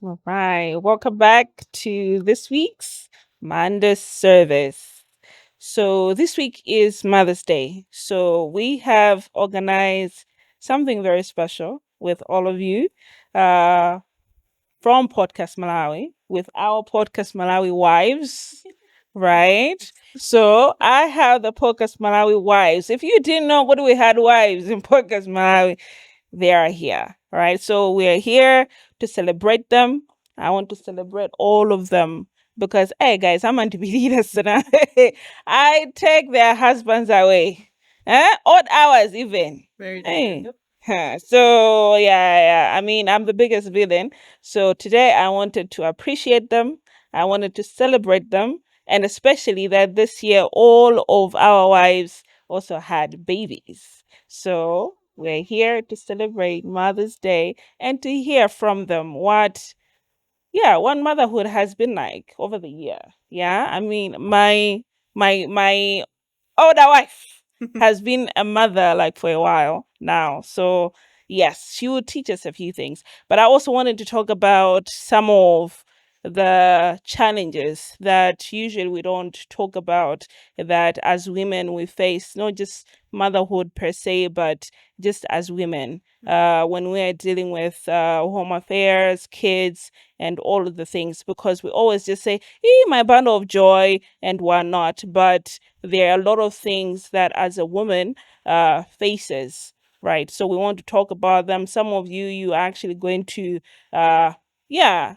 All right, welcome back to this week's Manda service. So, this week is Mother's Day. So, we have organized something very special with all of you uh, from Podcast Malawi, with our Podcast Malawi wives, right? So, I have the Podcast Malawi wives. If you didn't know what we had wives in Podcast Malawi, they are here, right? So we are here to celebrate them. I want to celebrate all of them because, hey, guys, I'm going to be leaders tonight. I take their husbands away, odd hours even. Very Hey. true. So yeah, I mean, I'm the biggest villain. So today I wanted to appreciate them. I wanted to celebrate them, and especially that this year all of our wives also had babies. So we're here to celebrate Mother's Day and to hear from them what motherhood has been like over the year. Yeah, I mean, my older wife has been a mother like for a while now. So yes, she will teach us a few things. But I also wanted to talk about some of the challenges that usually we don't talk about, that as women we face, not just motherhood per se, but just as women, when we're dealing with home affairs, kids, and all of the things, because we always just say, my bundle of joy and whatnot. But there are a lot of things that as a woman faces, right? So we want to talk about them. Some of you are actually going to yeah,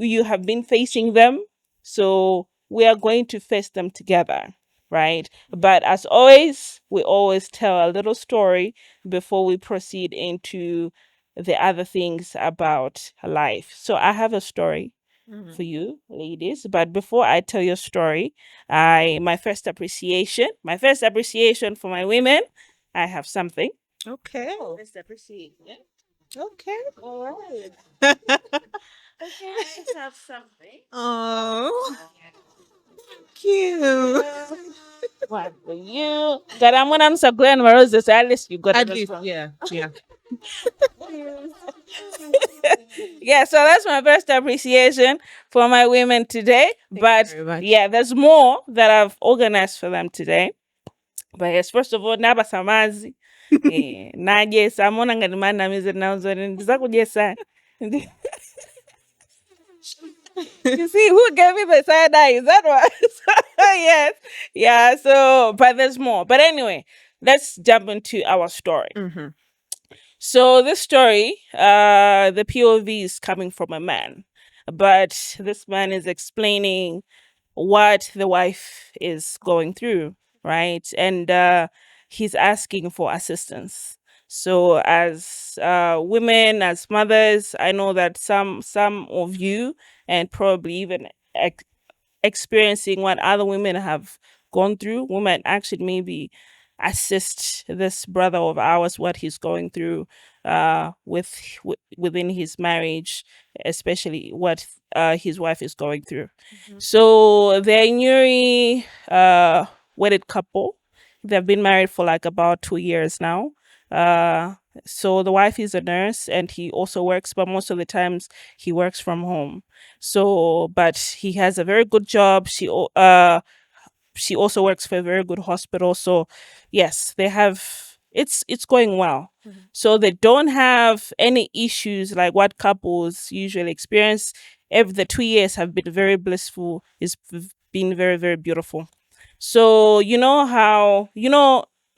you have been facing them, so we are going to face them together, right? But as always, we always tell a little story before we proceed into the other things about life. So I have a story for you ladies, but before I tell your story, my first appreciation for my women, I have something. Okay. First appreciation. Okay. All right. Okay, I have something. Oh, cute. What for you? God, I'm gonna answer Glenn Roses. At least you got At it least, wrong. yeah, yeah. Yeah, so that's my first appreciation for my women today. Thank you But very much. yeah, there's more that I've organized for them today. But yes, first of all, naba samazi. Naje samona ngani mana mize nauzo ndiza kujesa. You see who gave me the side eye? Is that what? Yes. Yeah, so but there's more. But anyway, let's jump into our story. Mm-hmm. So this story, the POV is coming from a man, but this man is explaining what the wife is going through, right? And he's asking for assistance. So as women, as mothers, I know that some of you, and probably even experiencing what other women have gone through, we might actually maybe assist this brother of ours what he's going through within his marriage, especially what his wife is going through. So they're a newly wedded couple. They've been married for like about 2 years now. Uh, so the wife is a nurse and he also works, but most of the times he works from home. So, but he has a very good job. She also works for a very good hospital. So, yes, they have. It's going well. So they don't have any issues like what couples usually experience. The 2 years have been very blissful. Been very very beautiful. So you know how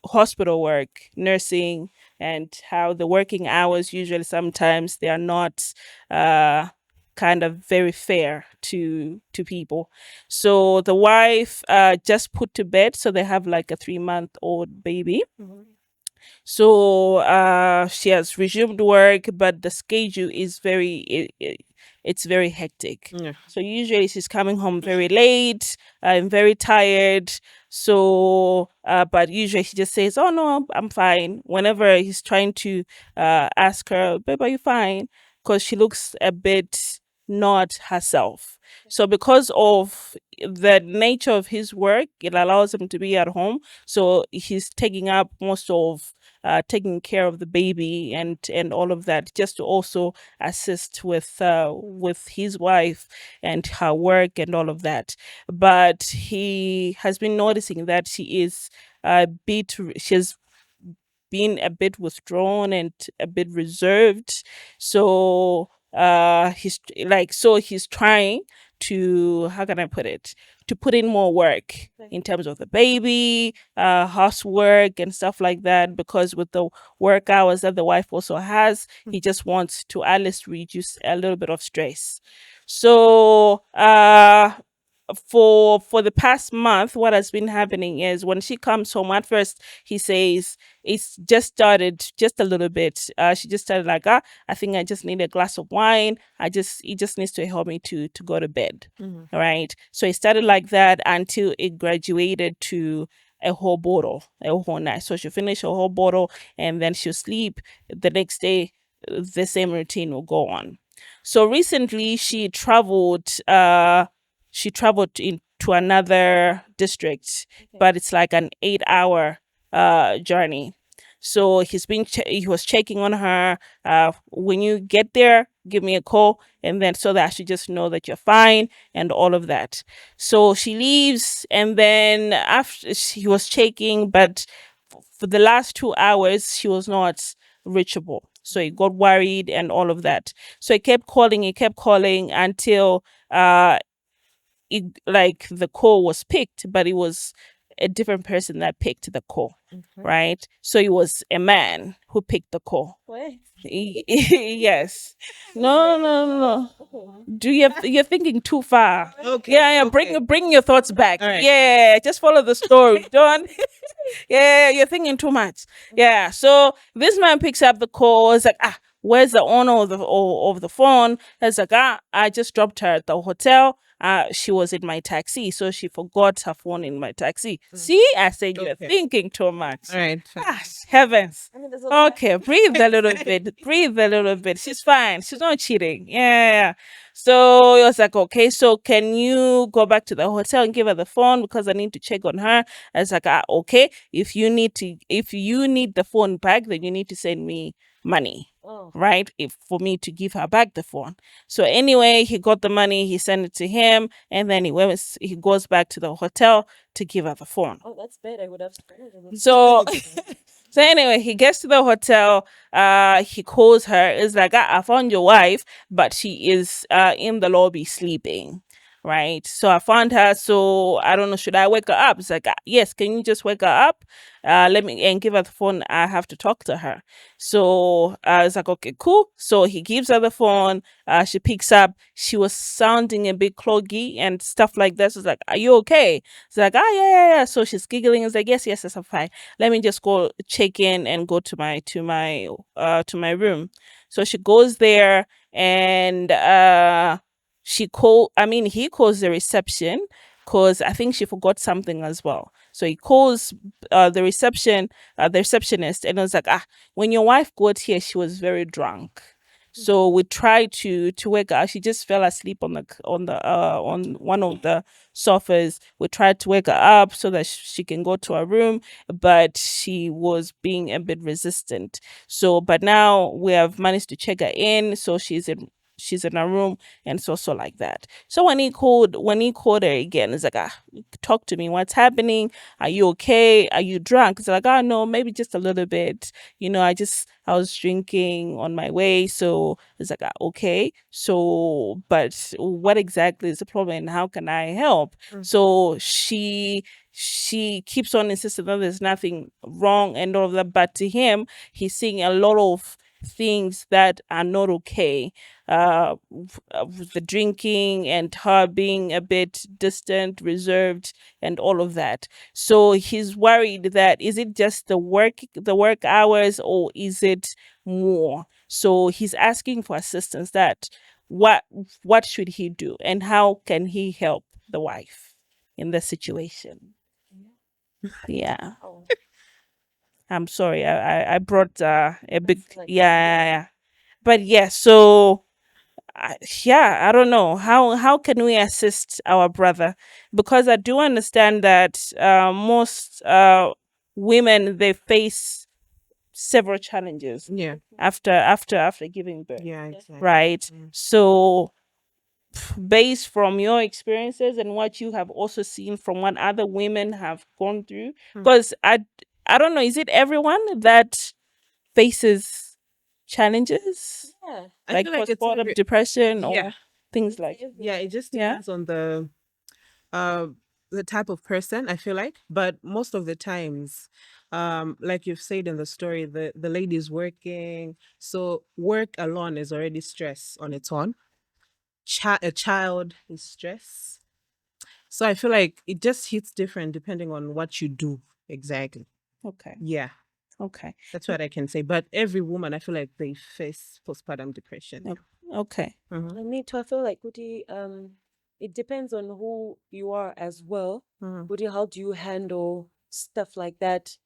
hospital work, nursing, and how the working hours usually sometimes they are not uh kind of very fair to people. So the wife just put to bed, so they have like a 3-month-old baby. So she has resumed work, but the schedule is it's very hectic. Yeah. So usually she's coming home very late and very tired. So, but usually she just says, "Oh no, I'm fine." Whenever he's trying to ask her, "Babe, are you fine?" Because she looks a bit not herself. So because of the nature of his work, it allows him to be at home, so he's taking up most of taking care of the baby and all of that, just to also assist with his wife and her work and all of that. But he has been noticing that she is a bit she's been a bit withdrawn and a bit reserved. So he's trying to, how can I put it, to put in more work in terms of the baby, housework and stuff like that, because with the work hours that the wife also has, he just wants to at least reduce a little bit of stress. So for the past month, what has been happening is when she comes home, at first he says it's just started just a little bit. She just started like, I think I just need a glass of wine. He just needs to help me to go to bed. Mhm. All right. So it started like that until it graduated to a whole bottle, a whole night. So she'll finish a whole bottle and then she'll sleep. The next day, the same routine will go on. So recently she traveled into another district, but it's like an 8 hour journey. So he was checking on her. When you get there, give me a call, and then so that I should just know that you're fine and all of that. So she leaves, and then after she was checking, but for the last 2 hours she was not reachable. So he got worried and all of that. So he kept calling until like the call was picked, but it was a different person that picked the call, right? So it was a man who picked the call. What? Yes. No, no, no, no. You're thinking too far. Okay. Yeah, yeah. Okay. Bring your thoughts back. All right. Yeah, just follow the story. Don't. Yeah, you're thinking too much. Yeah. So this man picks up the call. It's like, where's the owner of the phone? It's like, I just dropped her at the hotel. She was in my taxi, so she forgot her phone in my taxi. See, I said you're Okay. thinking too much. All right. Fine. Heavens. I mean, there's a Okay, breathe a little bit. Breathe a little bit. She's fine. She's not cheating. Yeah. So it was like, okay, so can you go back to the hotel and give her the phone because I need to check on her? I was like, okay. If you need the phone back, then you need to send me money. Oh. Right? If for me to give her back the phone. So anyway, he got the money, he sent it to him, and then he goes back to the hotel to give her the phone. Oh, that's bad. I would have spared it. So so anyway, he gets to the hotel, he calls her, is like, I found your wife, but she is in the lobby sleeping. Right. So I found her, so I don't know, should I wake her up? It's like, yes, can you just wake her up? Let me and give her the phone. I have to talk to her. So it's like, okay, cool. So he gives her the phone. She picks up. She was sounding a bit cloggy and stuff like that. So it's like, are you okay? It's like, yeah. So she's giggling. It's like, yes, I'm fine. Let me just go check in and go to my room. So she goes there and he calls the reception because I think she forgot something as well. So he calls the receptionist, and I was like, when your wife got here, she was very drunk. So we tried to wake her up. She just fell asleep on one of the sofas. We tried to wake her up so that she can go to her room, but she was being a bit resistant. So, but now we have managed to check her in. So she's in her room, and so like that. So when he called her again, it's like, talk to me. What's happening? Are you okay? Are you drunk? It's like, no, maybe just a little bit. I was drinking on my way. So it's like, okay. So, but what exactly is the problem and how can I help? So she keeps on insisting that there's nothing wrong and all of that. But to him, he's seeing a lot of things that are not okay, with the drinking and her being a bit distant, reserved, and all of that. So he's worried that is it just the work hours, or is it more? So he's asking for assistance, that what should he do and how can he help the wife in the situation. Yeah. Oh, I'm sorry. I brought a big that's like yeah. But yeah, so I don't know how can we assist our brother, because I do understand that most women, they face several challenges Yeah. after giving birth, Yeah. Exactly. right? Mm. So based from your experiences and what you have also seen from what other women have gone through, Mm. because I don't know, is it everyone that faces challenges Yeah. I like feel like it's postpartum depression or yeah. things like Yeah. It just Yeah. depends on the type of person, I feel like. But most of the times, like you've said in the story, the lady's working, so work alone is already stress on its own. A child is stress. So I feel like it just hits different depending on what you do exactly. Okay. Yeah, Okay. that's what I can say. But every woman, I feel like they face postpartum depression. Yep. Okay. Mhm, I mean, I feel like Kuti, it depends on who you are as well. mhm. Kuti, how do you handle stuff like that?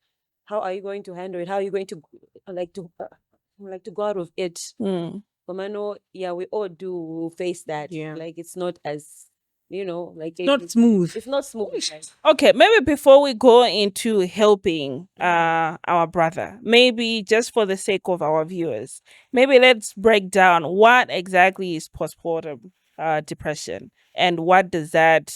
How are you going to handle it? How are you going to like to go out of it? Mm. I know, yeah, we all do face that. Yeah. Like it's not as like Not smooth. it's not smooth. Like, Okay, maybe before we go into helping our brother, maybe just for the sake of our viewers, maybe let's break down what exactly is postpartum depression, and what does that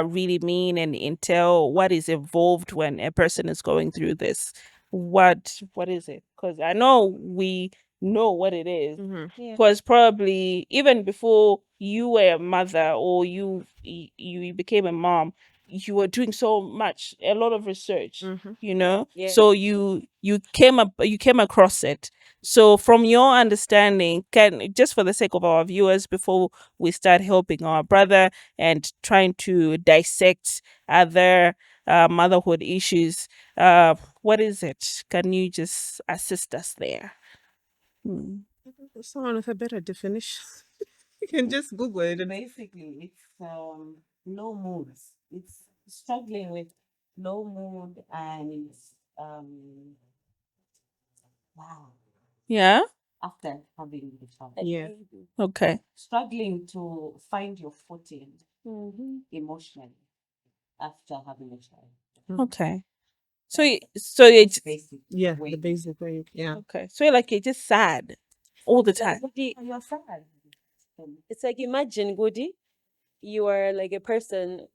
really mean and entail, what is involved when a person is going through this. What is it? Because I know we know what it is, Mhm. yeah. because probably even before you were a mother or you became a mom, you were doing so much, a lot of research, Mhm. Yeah. so you came across it. So from your understanding, can, just for the sake of our viewers, before we start helping our brother and trying to dissect other motherhood issues, what is it? Can you just assist us there? Hmm. Someone with a better definition. You can just Google it. Basically, it's low moods. It's struggling with low mood and um wow, Yeah. after having the child. Yeah. Okay. Struggling to find your footing Mm-hmm. emotionally after having a child. Okay. So it's Basic. Yeah. way. The basic way. Yeah. okay. So you're like, you're just sad all the time. You're sad. It's like, imagine, Goody, you are like a person,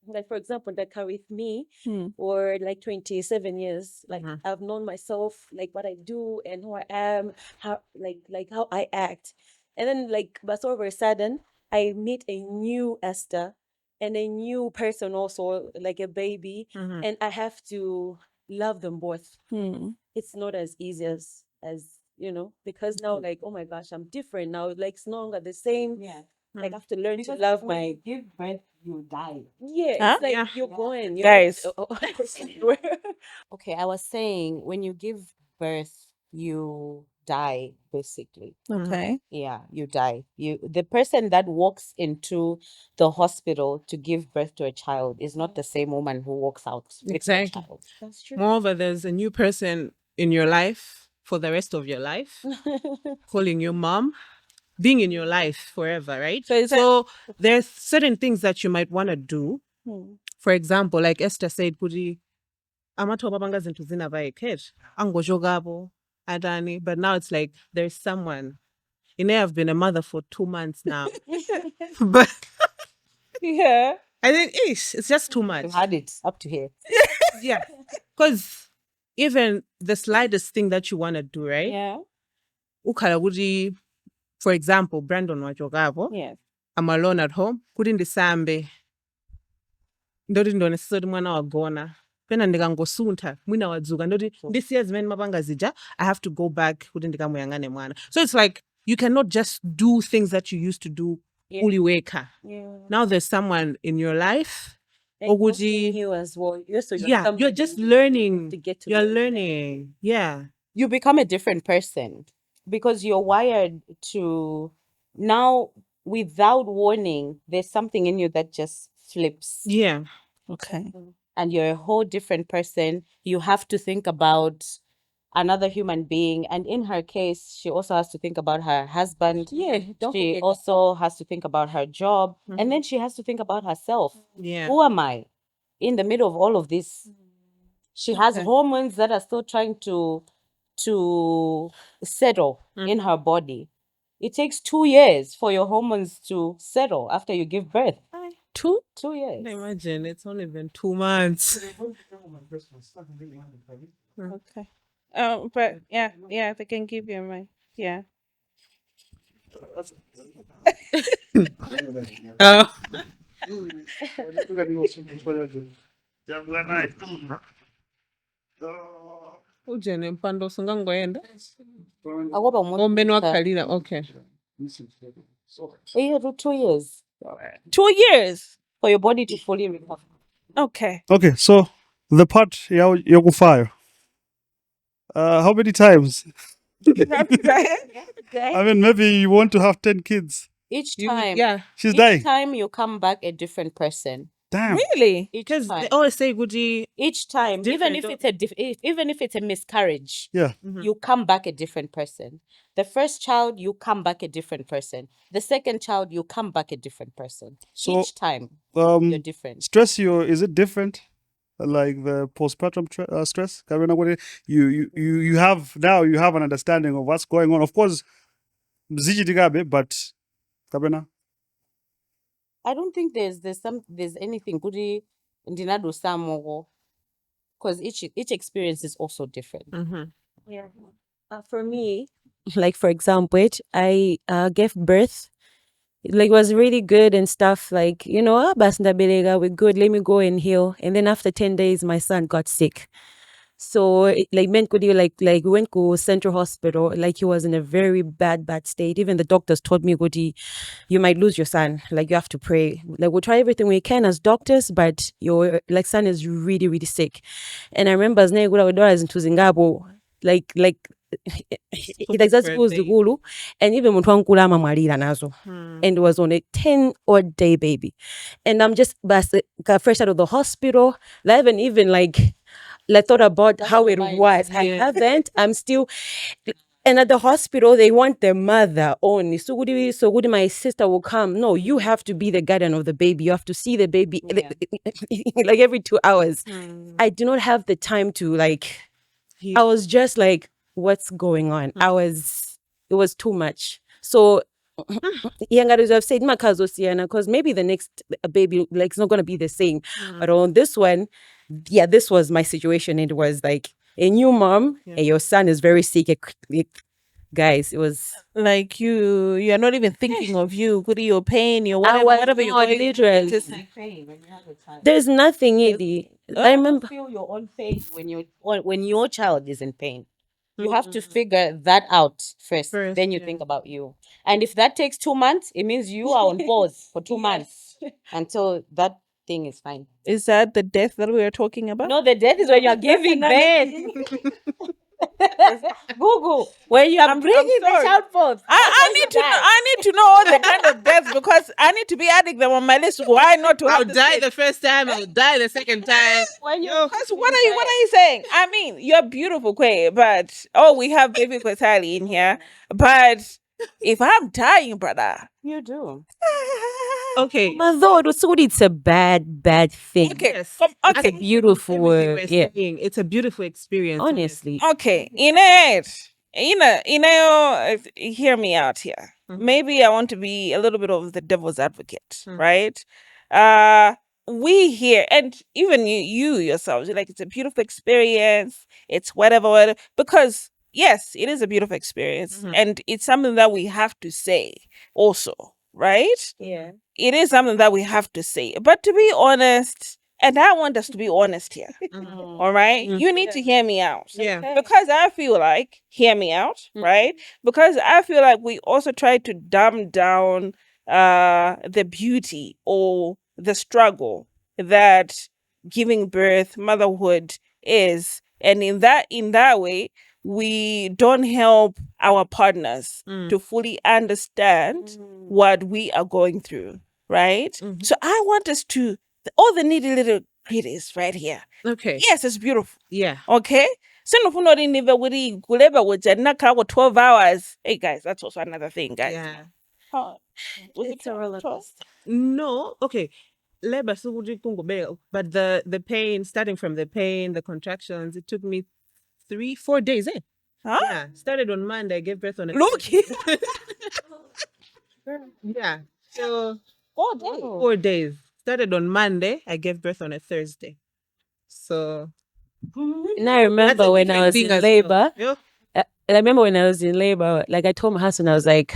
like for example, that can with me Hmm. or like 27 years. Like Mhm. I've known myself, like what I do and who I am, how like how I act. And then like but all of a sudden I meet a new Esther and a new person also, like a baby, Mhm. and I have to love them both. Hmm. It's not as easy as because now like, oh my gosh, I'm different now, like it's no longer the same. Yeah. Like I have to learn Because to love when my you give birth, you die. yeah. Huh? It's like Yeah. you're going, Guys. Okay, I was saying when you give birth, you die basically. Okay. Yeah, you die. The person that walks into the hospital to give birth to a child is not the same woman who walks out with Exactly. the child. That's true. Moreover, there's a new person in your life for the rest of your life, calling you mom, being in your life forever, right? So is it- So there's certain things that you might want to do. Hmm. For example, like Esther said, kuti amathoba bangazinto zinavayekhet angojogabo adani, but now it's like there's someone. You may have been a mother for 2 months now, but Yeah. I think it's just too much. You've had it up to here. Yeah, because even the slightest thing that you want to do, right? Yeah. Ukhala kuti, for example, Brandon wajogabo, Yes. I'm alone at home, kuti ndisambe ndoti ndonesesa kuti mwana wagona pena ndikangosuntha mwina wadzuka ndoti ndisiye zimene mapanga zija, I have to go back kuti ndikamuyang'ane mwana. So it's like you cannot just do things that you used to do uliweka. Yeah. Now there's someone in your life And Oguji- you as well. You're yeah, you're just somebody learning. to get to You're know. learning. Yeah. You become a different person because you're wired to now, without warning, there's something in you that just flips. Yeah. Okay. And you're a whole different person. You have to think about another human being. And in her case, she also has to think about her husband. Yeah, don't She forget. also has to think about her job. And then she has to think about herself. Yeah. Who am I in the middle of all of this? She has Okay. hormones that are still trying to settle in her body. It takes 2 years for your hormones to settle after you give birth. 2? 2 years. Imagine it's only been 2 months. Okay. But yeah, they can give you a mic. Yeah. Oh. Ujene mpando sungangoenda. Agoba umuntu Ombe musa. wakhalira. Okay. Yeah, 2 years 2 years. for your body to fully recover. Okay. Okay, so the part yokufayo. How many times? I mean, maybe you want to have 10 kids. Each You- time, yeah. She's each dying. time you come back a different person. Damn. Really? Each Because time, they always say Guji. each time, even different, if don't- it's even if it's a miscarriage, Yeah. you come back a different person. The first child, you come back a different person. The second child, you come back a different person. So, Each time, you're different. stress is it different? Like the postpartum stress? Kabena, you have now you have an understanding of what's going on. Of course, mziji but Kabena. I don't think there's anything good ndinado samogo, because each experience is also different. Yeah. For me, like for example, I gave birth. Like it was really good and stuff. Like bas ndabelega, we're good. Let me go and heal. And then after 10 days, my son got sick. So like meant could you like we went to Central Hospital. Like he was in a very bad state. Even the doctors told me, Gudi, you might lose your son. Like you have to pray. Like we'll try everything we can as doctors, but your like son is really, really sick. And I remember as into Zingabo, like exactly was the gulu, and even Mutwankula Mamarira Nazo. And it was on a 10-odd day baby. And I'm just got fresh out of the hospital. I haven't even like thought about how it was. I haven't. I'm still. And at the hospital, they want the mother only. So good, my sister will come. No, you have to be the guardian of the baby. You have to see the baby like every 2 hours. I do not have the time to like. I was just like, what's going on? It was too much. So Yangaris have said because maybe the next baby like it's not gonna be the same. But on this one, this was my situation. It was like a new mom and your son is very sick. Guys, it was Like you're not even thinking of you. Could your pain, your whatever you're going literally. just Pain when you have a child. There's nothing really. I remember. Feel your own pain when your child is in pain. You have to figure that out first. Then you think about you. And if that takes 2 months, it means you are on pause for 2 months until that thing is fine. Is that the death that we are talking about? No, the death is when you're giving birth. Gugu, when you are bringing the sorry. child forth. I need to know all the kind of deaths because I need to be adding them on my list. Why not to I'll have this die kid? the first time. I'll die the second time. When you Because what are you saying? I mean, you're beautiful, Kwe, but we have baby Kwetali in here. But if I'm dying, brother. you do. Okay. Although it's a bad thing. Okay. Yes. It's a beautiful Everything word. we're Yeah. saying, it's a beautiful experience. Honestly. Okay. Hear me out here. Maybe I want to be a little bit of the devil's advocate, right? We here, and even you yourselves, you're like, it's a beautiful experience. It's whatever, because yes, it is a beautiful experience, and it's something that we have to say also, right? Yeah. It is something that we have to say. But to be honest, and I want us to be honest here, all right? You need to hear me out. Yeah. Because I feel like, hear me out, right? Because I feel like we also try to dumb down the beauty or the struggle that giving birth, motherhood is. And in that way, we don't help our partners to fully understand what we are going through, right? So I want us to, all the needy little critters right here. Okay. Yes, it's beautiful. Yeah. Okay? Sinofuna uri nive kuri kuleba kuja ndinakhala ku 12 hours. Hey guys, that's also another thing, guys. Yeah. Oh, was it It's a roller 12? coaster. No, okay. Labor sukuthi kungobeka, but the pain, starting from the pain, the contractions, it took me 3-4 days. Huh? Yeah, started on Monday, I gave birth on a Look. yeah. So 4 days. 4 days. Started on Monday, I gave birth on a Thursday. So And I remember when I was in labor. Yeah. And I remember when I was in labor, like I told my husband, I was like,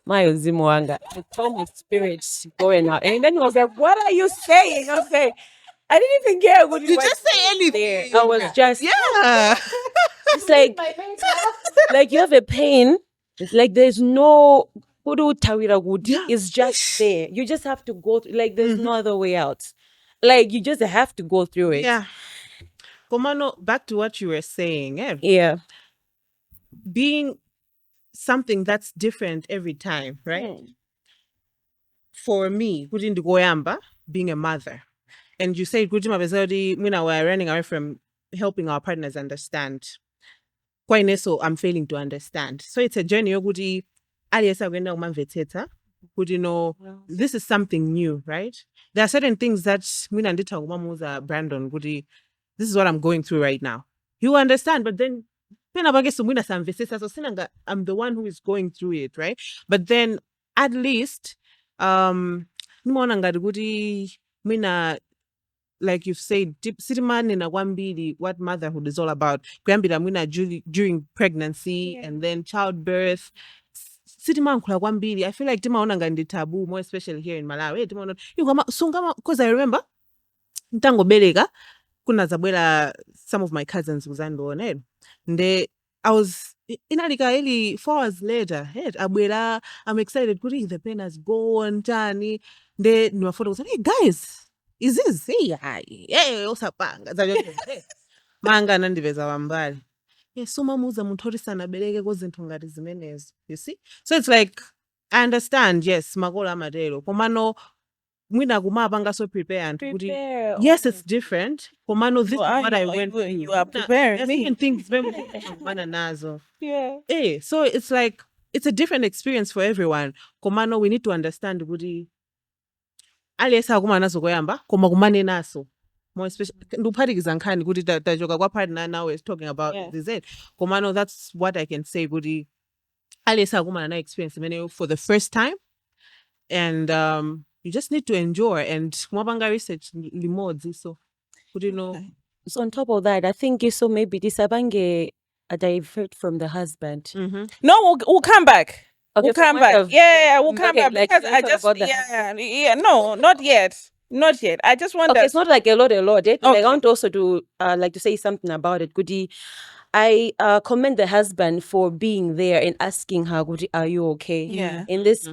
my Zimuanga, I told my spirit going out. And then he was like, what are you saying? I was like, I didn't even care what You just say anything. I was just, Yeah. it's like you have a pain. It's like there's no, Yeah. it's just there. You just have to go through, like there's no other way out. Like you just have to go through it. Yeah. Komano, back to what you were saying. Yeah. Being something that's different every time, right? For me, Kujindi Goyamba, being a mother. And you said Kujima Bezodi, we're running away from helping our partners understand. Quite so I'm failing to understand. So it's a journey. Would you know this is something new, right? There are certain things that Brandon would this is what I'm going through right now. You understand, but then I'm the one who is going through it, right? But then at least like you've said, Sitiman in a Wambidi, what motherhood is all about. During pregnancy and then childbirth. Sitiman kula Wambidi. I feel like Tima onanga taboo, more especially here in Malawi. Because I remember Ntango Belega, kuna zabwela some of my cousins uzando on I was in Alikaeli 4 hours later. Abwela, I'm excited. The pain has gone, Tani. They no photo was hey guys. Is this? Hey, osapanga. Manga nandiveza wambali. Suma muza mutorisa na belege gozinto ngati zimenezo. You see? So it's like, I understand, yes, magola madero. Komano, mwina kumapanga so prepared. Yes, it's different. Komano, this is what I went through. You are preparing me. Things yeah. So it's like, it's a different experience for everyone. Komano, we need to understand, Gudi. Aliesa kumana naso koyamba koma kumane naso more especially nduphatikizana nkhani kuti tajoka kwa partner now is talking about this komano that's what I can say kuti aliesa kumana na experience mene for the first time and you just need to enjoy and kumapanga research limodzi so kuti you know. So on top of that, I think so maybe disabange a divert from the husband. No, we'll come back. Okay, we'll come back. We'll come back like, because I just no, not yet. I just want it's not like a lot. Like, I want also to like to say something about it. Goody, I commend the husband for being there and asking her, Goody, are you okay? Yeah. In this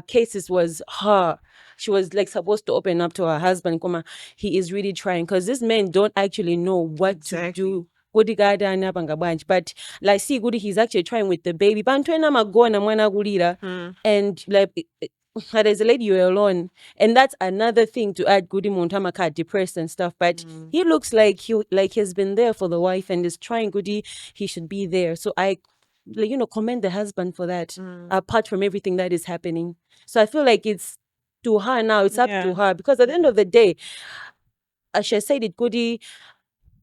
cases was her. She was like supposed to open up to her husband. He is really trying because these men don't actually know what to do. But like see Goody, he's actually trying with the baby. And like there's a lady you're alone. And that's another thing to add Goody Montamaka depressed and stuff. But he looks like he's been there for the wife and is trying Goody, he should be there. So I commend the husband for that, apart from everything that is happening. So I feel like it's to her now, it's up to her. Because at the end of the day, as she said it, Goody,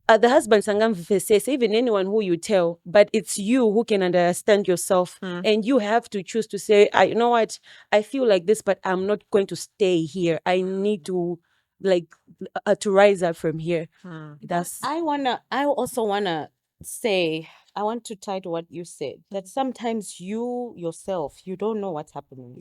the husband sangam says even anyone who you tell, but it's you who can understand yourself, and you have to choose to say, you know what, I feel like this, but I'm not going to stay here. I need to to rise up from here. I also wanna say, I want to tie to what you said, that sometimes you yourself, you don't know what's happening.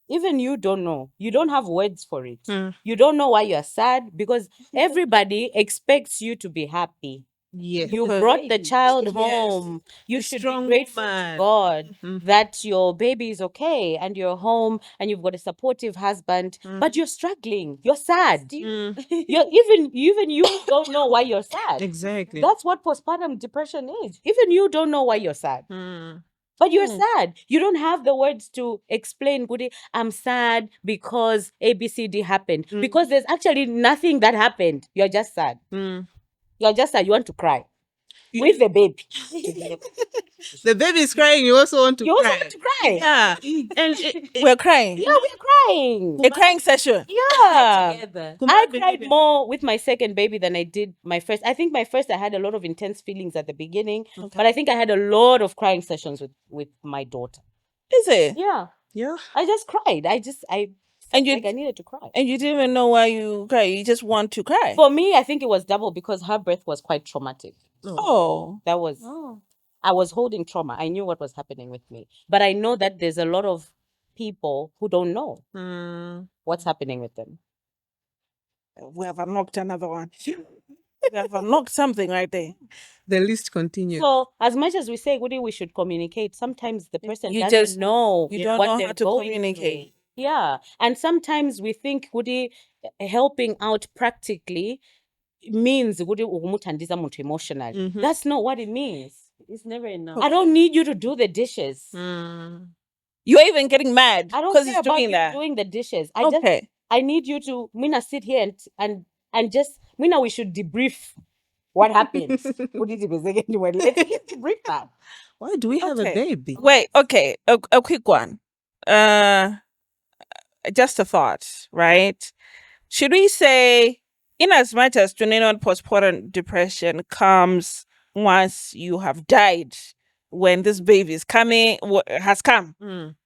Even you don't know. You don't have words for it. You don't know why you're sad because everybody expects you to be happy. Yes. You brought the child home. You should be grateful to God that your baby is okay and you're home and you've got a supportive husband, but you're struggling. You're sad. You're even you don't know why you're sad. Exactly. That's what postpartum depression is. Even you don't know why you're sad. But you're sad. You don't have the words to explain, Goody, I'm sad because ABCD happened. Because there's actually nothing that happened. You're just sad. You're just like, you want to cry. With the baby. The baby is crying, you also want to You also cry. want to cry. Yeah. And We're crying. Yeah, we're crying. A crying session. Yeah. Together. I cried more with my second baby than I did my first. I think my first, I had a lot of intense feelings at the beginning, but I think I had a lot of crying sessions with my daughter. Is it? Yeah. Yeah. I just cried. I And you like I needed to cry. and you didn't even know why you cry. You just want to cry. For me, I think it was double because her birth was quite traumatic. Oh. That was I was holding trauma. I knew what was happening with me. But I know that there's a lot of people who don't know what's happening with them. We have unlocked another one. We have unlocked something right there. The list continues. So as much as we say, Goody, we should communicate, sometimes the person You doesn't just- know you don't what know they're how to going communicate. through. Yeah. And sometimes we think Goody helping out practically means Goody umutandiza muntu emotionally. That's not what it means. It's never enough. I don't need you to do the dishes. You're even getting mad I don't because care it's about doing you that. doing the dishes. I need you to Mina sit here and just Mina, we should debrief what happened. Let's debrief that. Why do we have a Okay. baby? Wait, okay, a quick one. Just a thought, right? Should we say, in as much as Tunino postpartum depression comes once you have died, when this baby is coming, has come,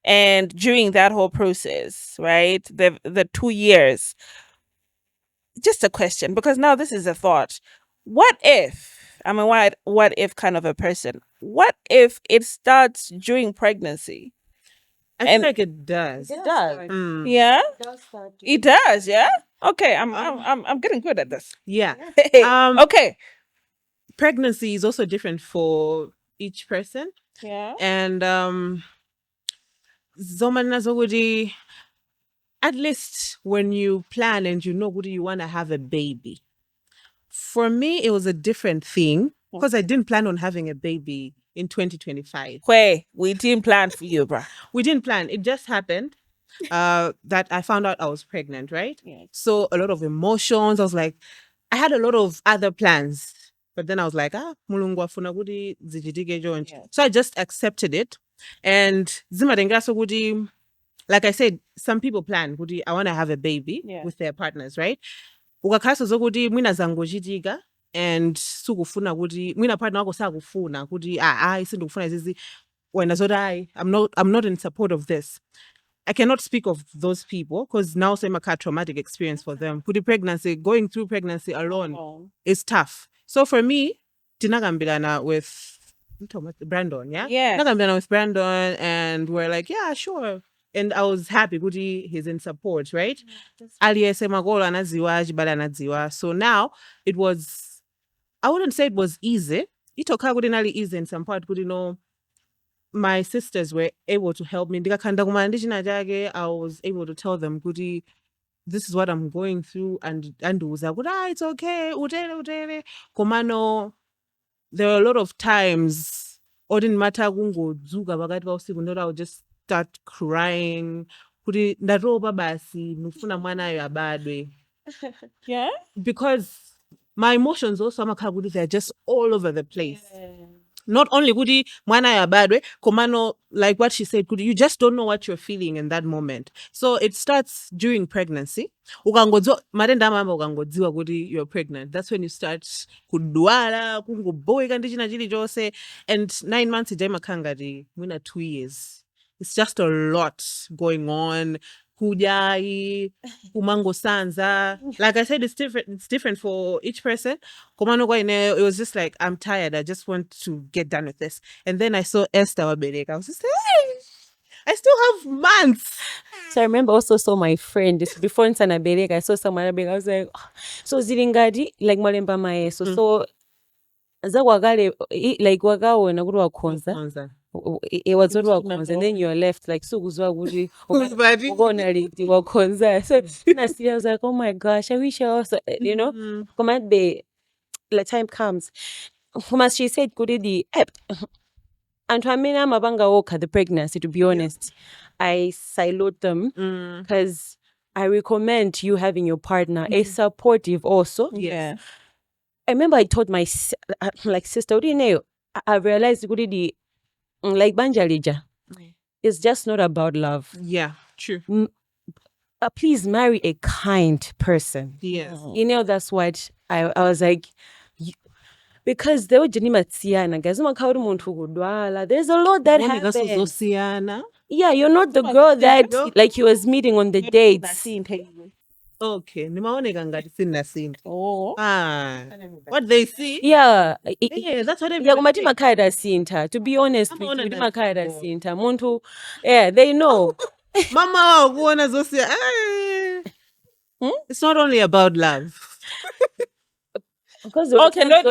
and during that whole process, right? The 2 years. Just a question, because now this is a thought. What if I'm a what if kind of a person? What if it starts during pregnancy? I feel And- like it does. It does. Yeah, It does start. it does. Yeah. Okay, I'm getting good at this. Yeah. Okay. Pregnancy is also different for each person. Yeah. And Zomana Zogudi, at least when you plan and you know Gudi, you want to have a baby. For me, it was a different thing because I didn't plan on having a baby in 2025. Wait, we didn't plan for you, bruh. We didn't plan. It just happened that I found out I was pregnant, right? Yeah. So a lot of emotions. I was like, I had a lot of other plans. But then I was like, mulungu afuna kuti zichitike chonchi. Yeah. So I just accepted it. And zimatengaso kuti, like I said, some people plan kuti I want to have a baby with their partners, right? Ukakhaso zokuti mwina zangochitika and sukufuna kuti mwina partner wako sakufuna kuti sindikufuna izizi wena zoti I'm not in support of this. I cannot speak of those people because now same a traumatic experience for them. Kuti pregnancy, going through pregnancy alone is tough. So for me, tinagambirana with Brandon, yeah? Yeah. Tinagambirana with Brandon and we're like, yeah, sure. And I was happy kuti he's in support, right? Aliyesema golo anaziwa, jibala anaziwa. So now it was, I wouldn't say it was easy. Itoka kuti nali easy in some part, kuti no, my sisters were able to help me. I was able to tell them, Goody, this is what I'm going through. And was like, it's okay. Komano, there were a lot of times, or didn't matter, I would just start crying. Yeah. Because my emotions also, they're just all over the place. Not only Gudi mwana ya badwe, komano, like what she said, Gudi, you just don't know what you're feeling in that moment. So it starts during pregnancy. Marenda mama ukangodziwa Gudi, you're pregnant. That's when you start kudwala, kungoboy kandichina jili jose. And 9 months ijema kangadi, mwina 2 years. It's just a lot going on. Kujai, kumango sanza. Like I said, it's different for each person. It was just like, I'm tired. I just want to get done with this. And then I saw Esther Wabelek. I was just like, hey, I still have months. So I remember also saw my friend this before Nsana Belek. I saw someone I was like, so zilingadi like malemba mae. So za wagale like wagawo na guru wakonza. It was what wakonza, and then you're left like so guzwa guri. Wakonza. So I was like, oh my gosh, I wish I also come at the time comes. As she said, Kudi and Twamina Mabanga Woka, the pregnancy, to be honest, I salute them because I recommend you having your partner a supportive also. Yeah. I remember I told my like sister, what do you know? I realized what the like banjalija. It's just not about love. Yeah, true. Please marry a kind person. Yes. You know, that's what I was like. Because they were Matsiana, guys. There's a lot that happens. Yeah, you're not the girl that like he was meeting on the dates. Okay, nimaoneka ngati sina sinto. Oh. What they see? Yeah, Yeah, that's what yeah, kumati makhaira sinta. To be honest with you, makhaira sinta. Muntu, yeah, they know. Mama wakuona zosiya. It's not only about love. Because okay, no, I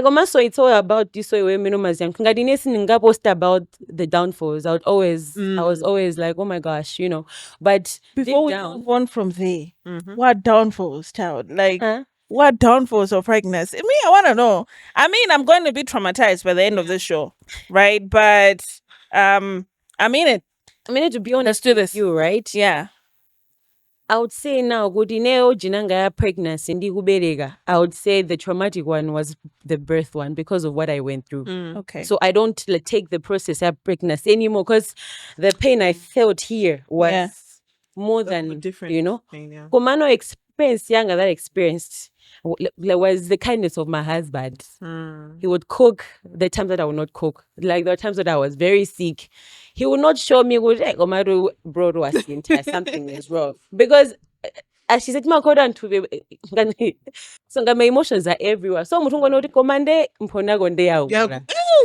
go so it's all about this way women post about the downfalls. I was always like, oh my gosh, you know. But before we move on from there, what downfalls, child? Like what downfalls of pregnancy? Me, I want to know. I mean, I'm going to be traumatized by the end of this show, right? But I mean, to be honest with you, right? Yeah. I would say now, Godineo Jinanga pregnancy, I would say the traumatic one was the birth one because of what I went through. Okay. So I don't take the process of pregnancy anymore because the pain I felt here was more than different, you know. Komano experience younger that experienced was the kindness of my husband. He would cook the times that I would not cook. Like there were times that I was very sick. He would not show me bro was something is wrong. Because as she said, my so my emotions are everywhere. So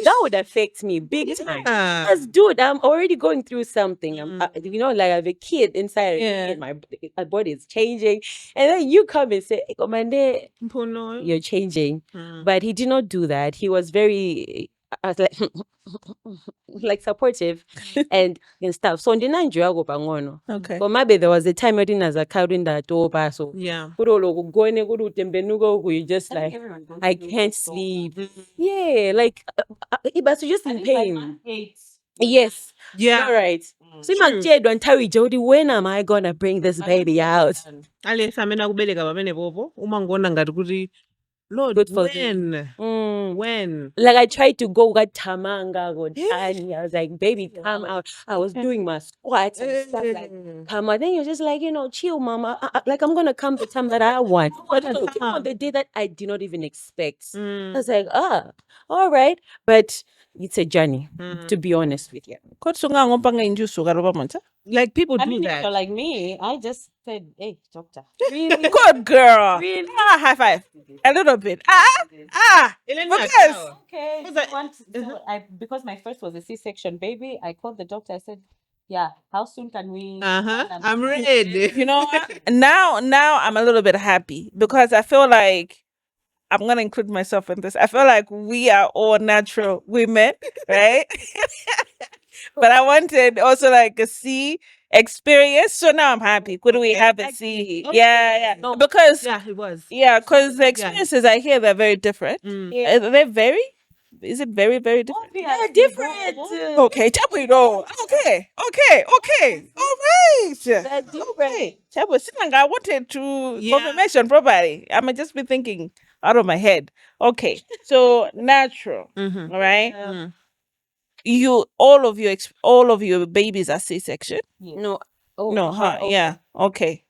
that would affect me big time. Because dude, I'm already going through something. I'm you know, like I have a kid inside of me and my body is changing. And then you come and say, Komande, you're changing. But he did not do that. He was very like supportive and stuff. So in the Nigeria go bangono. Okay. But maybe there was a time when as a crowd in that over. So yeah. You just like I can't sleep. Yeah, like but you're just in pain. Yes. Yeah. All right. So when Terry Jody, when am I gonna bring this baby out? Lord, good for when? Like I tried to go get Tamanga, and I was like, baby, come out. I was doing my squats and stuff like come out. Then you're just like, you know, chill, mama. Like I'm gonna come the time that I want. But on the day that I did not even expect. I was like, all right. But it's a journey, to be honest with you. Like people do mean, that. Like me, I just said, hey, doctor. Really? Good girl. Really? High five. A little bit. Because okay. Because my first was a C-section baby, I called the doctor. I said, yeah, how soon can we? I'm ready. You know what? Now I'm a little bit happy because I feel like I'm gonna include myself in this. I feel like we are all natural women, right? But I wanted also like a C experience. So now I'm happy. Could we have a C? Okay. Yeah. No, because it was. Yeah, because the experiences I hear they're very different. Yeah. They're very. Is it very, very different? They're different. Okay, Chapo. Okay. All right. They're different. Chapo, I wanted to confirmation properly. I might just be thinking out of my head. Okay, so natural. All right. All of your babies are C-section. No. Oh, no, huh? Okay. Yeah. Okay.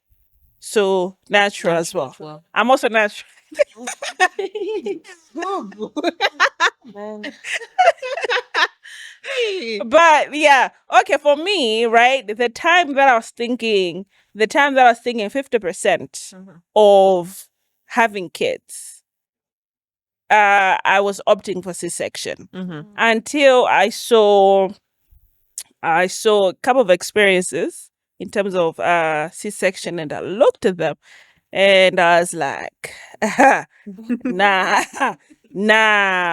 So natural as well. I'm also natural. But yeah, okay, for me, right, the time that I was thinking 50% of having kids, I was opting for C-section until I saw a couple of experiences in terms of C-section, and I looked at them and I was like, nah,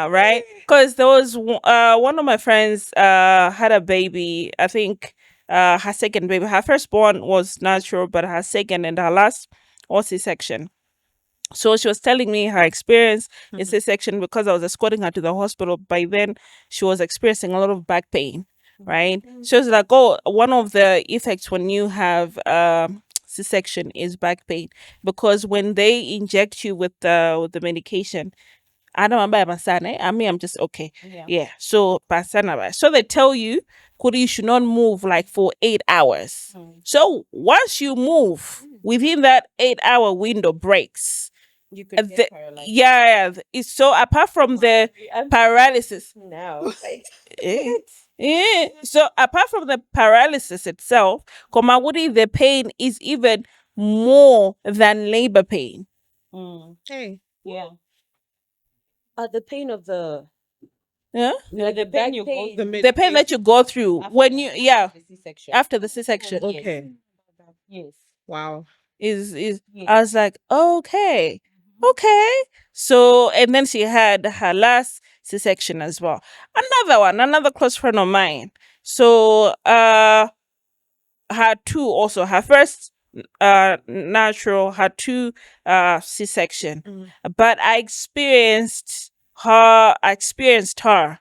right? Because there was one of my friends had a baby. I think her second baby, her firstborn was natural, but her second and her last was C-section. So she was telling me her experience in C-section because I was escorting her to the hospital. By then, she was experiencing a lot of back pain, right? She was like, oh, one of the effects when you have C-section is back pain, because when they inject you with the medication, I don't buy masana. I mean, I'm just okay. Yeah. So pasana. So they tell you, Kuri, you should not move like for 8 hours. So once you move within that 8-hour window breaks. You could The- get paralyzed. yeah, it's so apart from the I'm paralysis. now. Like, Eh, so apart from the paralysis itself, Komawuri, the pain is even more than labor pain. Hey. Yeah. the pain of the Yeah, like The the pain back you go pain. through the pain that you go through when you the C-section. after the C-section Okay. Yes. Wow. is Yes. I was like, okay. So and then she had her last C-section as well. Another close friend of mine. So had two also. Her first natural, had two C-section. But I experienced her after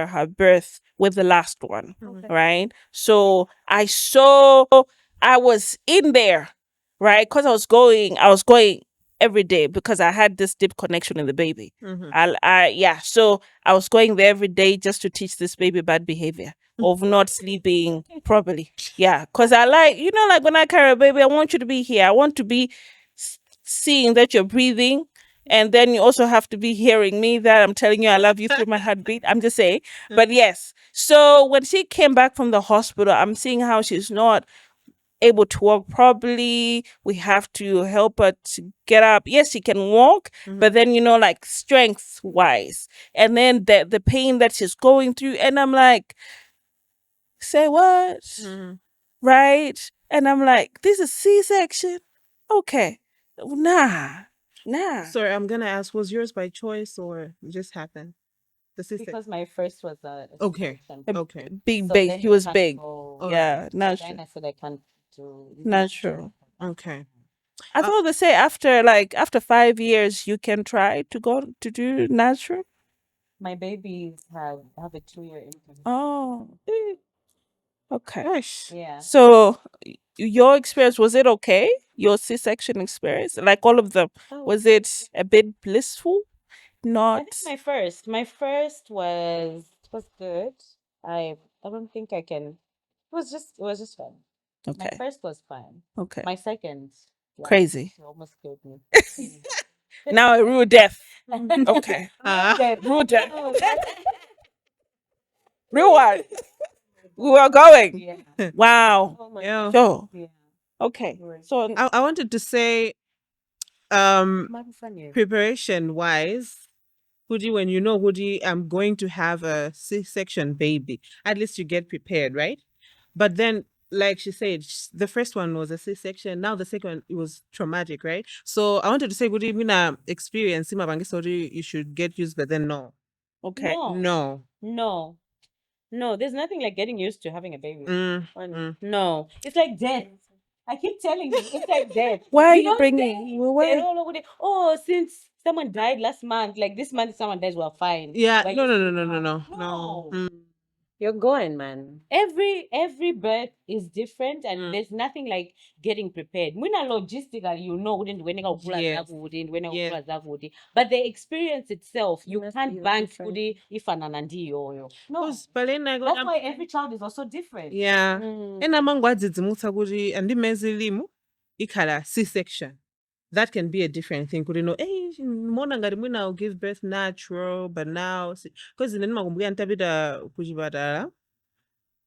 her birth with the last one. Right? So I was in there, right? Because I was going every day because I had this deep connection with the baby. So I was going there every day just to teach this baby bad behavior of not sleeping properly. Yeah, because I like, like when I carry a baby, I want you to be here. I want to be seeing that you're breathing. And then you also have to be hearing me that I'm telling you I love you through my heartbeat. I'm just saying. But yes. So when she came back from the hospital, I'm seeing how she's not able to walk properly. We have to help her to get up. Yes, she can walk, but then like strength wise, and then the pain that she's going through, and I'm like, say what? Right? And I'm like, this is C-section. Okay, nah. Sorry, I'm gonna ask, was yours by choice or it just happened? The C-section. Because my first was a Okay. C-section. Okay. Big So base. then He you was can't big. go- Yeah, Then natural. I said I can't do Natural. Okay. I thought they say after 5 years you can try to go to do natural. My babies have a 2-year interval. Oh, okay. Gosh. Yeah. So your experience, was it okay? Your C-section experience, like all of them, was it a bit blissful? I Not think my first was good. I don't think I can. It was just fun. My okay. first was fine. Okay. My second, yeah, Crazy. it almost killed me. Now a real death. Okay. Real death. Real one. We were going. Yeah. Wow. Oh my Yeah. So Yeah. okay. So I wanted to say, Might be funny. preparation wise, Hoodie, when you know, Hoodie, I'm going to have a C-section baby, at least you get prepared, right? But then, like she said, the first one was a C-section. Now the second one, it was traumatic, right? So I wanted to say, Hoodie, experience, you should get used, but then no. okay. No. No, there's nothing like getting used to having a baby. Mm. No, it's like death. I keep telling you, it's like death. Why are you don't bringing? say Why? they're all over there. Oh, since someone died last month, like this month, someone dies, we're fine. Yeah, We're no, used no, to no, it no, no, now. no, No. no. You're going, man. Every birth is different, and Mm. there's nothing like getting prepared. Mwina logistically, wouldn't when Yes. wouldn't, but the experience itself, you Must can't be bank different. kudi if ananandiyo. No, Because Palena that's why every child is also different. yeah. Ena mangwadzidzimusa kuti andimeze limu ikhala C-section. That can be a different thing. Could you know, hey, mona ngati mwina I'll give birth natural, but now because nene makumbuka ntapita kuchipatala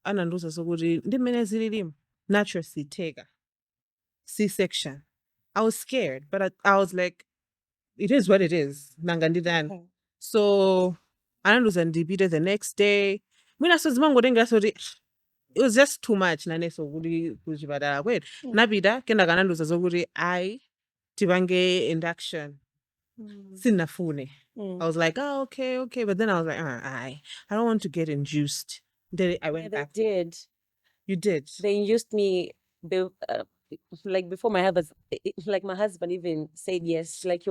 anandiuza sokuti ndimene zililimu natural siteka C-section. I was scared, but I was like, it is what it is. Nanga ndidani. Okay. So anandiuza ndipite the next day. Mwina sozimangotenga soti it was just too much naneso kuti kuchipatala kwetu. Napita kenda kanandiuza zokuti tipange induction. Sinafune. I was like, oh, okay. But then I was like, I don't want to get induced. Then I went They back. did. You did. They induced me like before my husband, like my husband even said yes. Like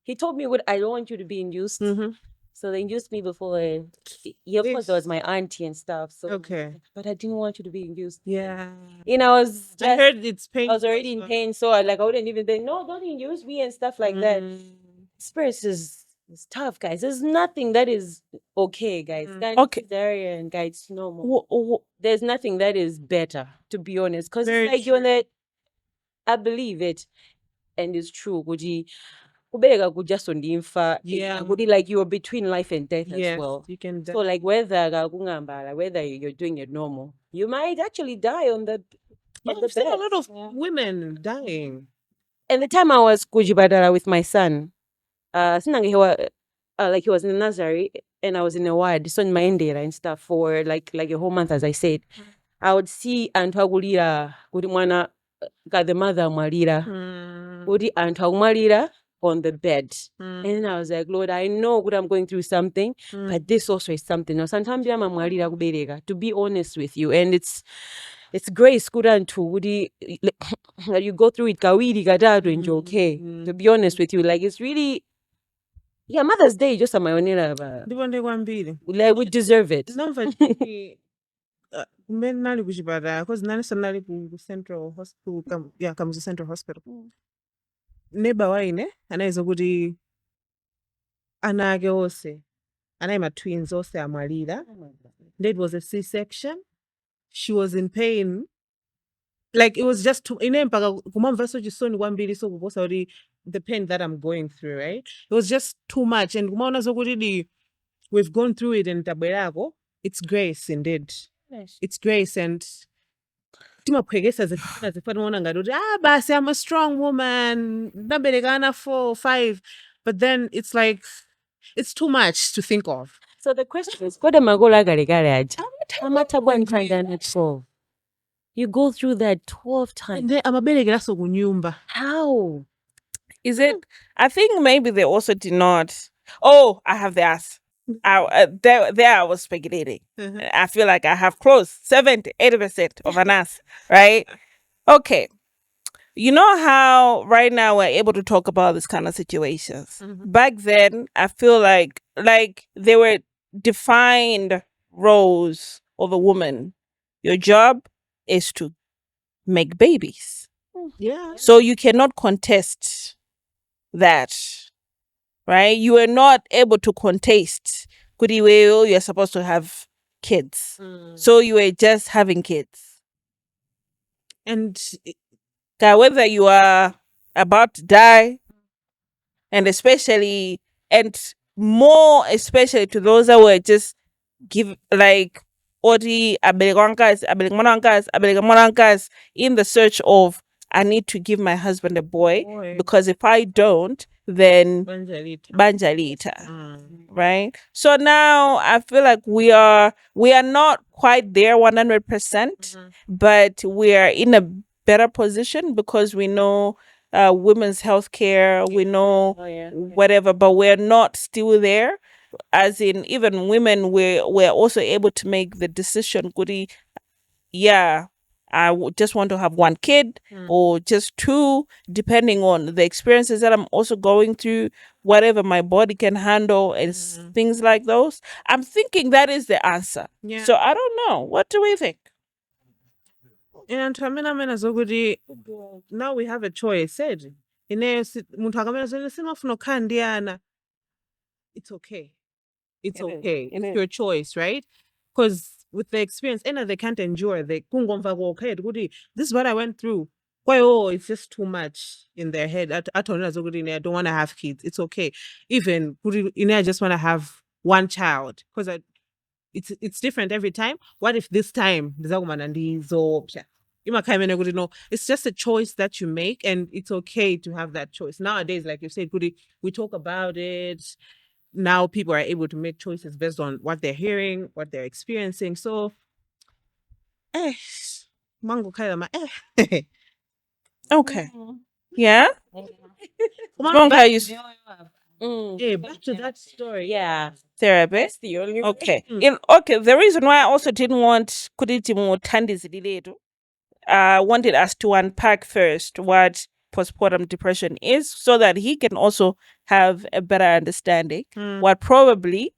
he told me what I don't want you to be induced. Mhm. So they induced me before. Yeah, of course, there was my auntie and stuff. So Okay. but I didn't want you to be induced. Yeah. I was just I heard it's pain. I was already in pain, so I wouldn't even think, no, don't induce me and stuff like that. Spirits is tough, guys. There's nothing that is okay, guys. Okay. Cesarean, guys, normal. There's nothing that is better, to be honest. Because it's like you're that. I believe it, and it's true. Kubereka kujaso ndimfa. Yeah. Like you are between life and death Yes, as well. you can die. So like whether you're doing it normal, you might actually die on the I've seen a lot of women dying. And the time I was kujibadala with my son, he was in the nursery and I was in a ward, so in my endera and stuff for like a whole month, as I said. I would see anthu akulira kuti mwana the mother amwalira kuti anthu akumwalira on the bed. And then I was like, Lord, I know that I'm going through something, but this also is something. Now, sometimes I'm amwalira kubereka, to be honest with you. And it's grace kuti you go through it kawiri katatu and you're okay. To be honest with you, like it's really Mother's Day just amayonera like we deserve it. Kumene nali kuchipatala because naninso nali ku Central Hospital Kamuzu Central Hospital. Neighbor waine anaiza kuti ana ake onse anaima twins onse amwalira. It was a C-section. She was in pain. Like it was just too mpaka kumamvaso chisoni kwambiri so kuposa kuti the pain that I'm going through, right? It was just too much. And kumaona zokuti we've gone through it and tabwerako. It's grace indeed. Nice. It's grace and timaphwekesa zifana unaona ngati kuti basi I'm a strong woman ndaberekana 4 or 5, but then it's like it's too much to think of. So the question is, kodwa makolo akalekale aja amathabwa nkhanda 12. You go through that 12 times. And then amaberekeraso kunyumba. How? Is it? I think maybe they also did not. Oh, I have the ass. There I was speculating. I feel like I have close 70-80% of an ass, right? Okay. You know how right now we're able to talk about this kind of situations. Back then, I feel like there were defined roles of a woman. Your job is to make babies. Yeah. So you cannot contest that, right? You are not able to contest. You're supposed to have kids. So you are just having kids. And whether you are about to die, and more especially to those that were just Odi abelegankas in the search of I need to give my husband a boy. Because if I don't, then banjalita. Right? So now I feel like we are not quite there 100%, but we are in a better position because we know women's healthcare, we know whatever, but we're not still there. As in, even women, we're also able to make the decision. I just want to have one kid or just 2, depending on the experiences that I'm also going through, whatever my body can handle, and things like those. I'm thinking that is the answer. Yeah. So I don't know. What do we think? Now we have a choice. Said, it's okay. It's okay. It's your choice, right? Because with the experience, they can't endure. This is what I went through. It's just too much in their head. I don't want to have kids. It's okay. Even I just want to have one child because it's different every time. What if this time it's just a choice that you make, and it's okay to have that choice. Nowadays, like you said, we talk about it. Now people are able to make choices based on what they're hearing, what they're experiencing. So, mango kailama. Okay. Yeah. Back to that story. Yeah. Therapist. The only okay. Okay. The reason why I also didn't want I wanted us to unpack first what postpartum depression is, so that he can also have a better understanding Mm. what probably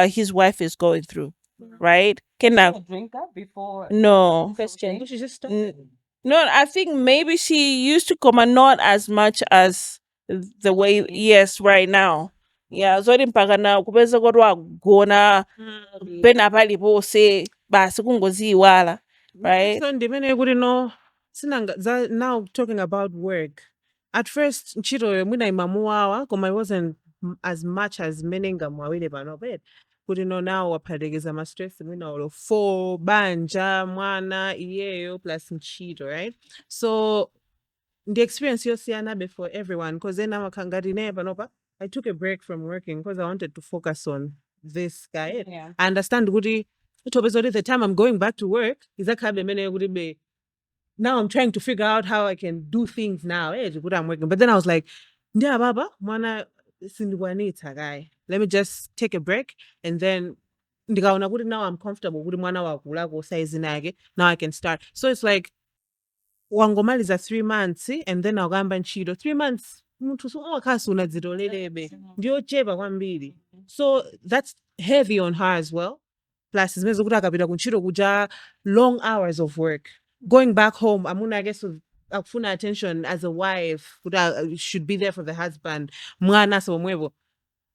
his wife is going through, right? Can A drinker before no. Question. She just No, I think maybe she used to come and not as much as the way, yes, right now. Yeah, zori mpaka na kupeza kodwa gona pena pali pose basi kungoziwala, right? So ndimene kuti no now talking about work. At first ntchito mwina imamuwawa koma it wasn't as much as mmene ngamwawire pano pet kuti no now waphatikiza ma stress mwina ulo 4 banja mwana iyeyo plus ntchito, right? So the experience yosiyana before everyone because then amakhangati ne panopa I took a break from working because I wanted to focus on this guy. Yeah. I understand kuti the time I'm going back to work is that now I'm trying to figure out how I can do things now. I'm working. But then I was like, "Ndia baba, mwana sindikwanitsa guy. Let me just take a break and then ndikaona kuti now I'm comfortable kuti mwana wakula ko size nake. Now I can start." So it's like wangomaliza 3 months and then akuyamba ntchito 3 months munthu umakhaso unadzitolelebe ndiyochepa kwambiri. So that's heavy on her as well. Plus zimene zokuti akapita kuntchito kuja long hours of work. Going back home, amuna guess akufuna attention as a wife, should be there for the husband. Mwana somwevo.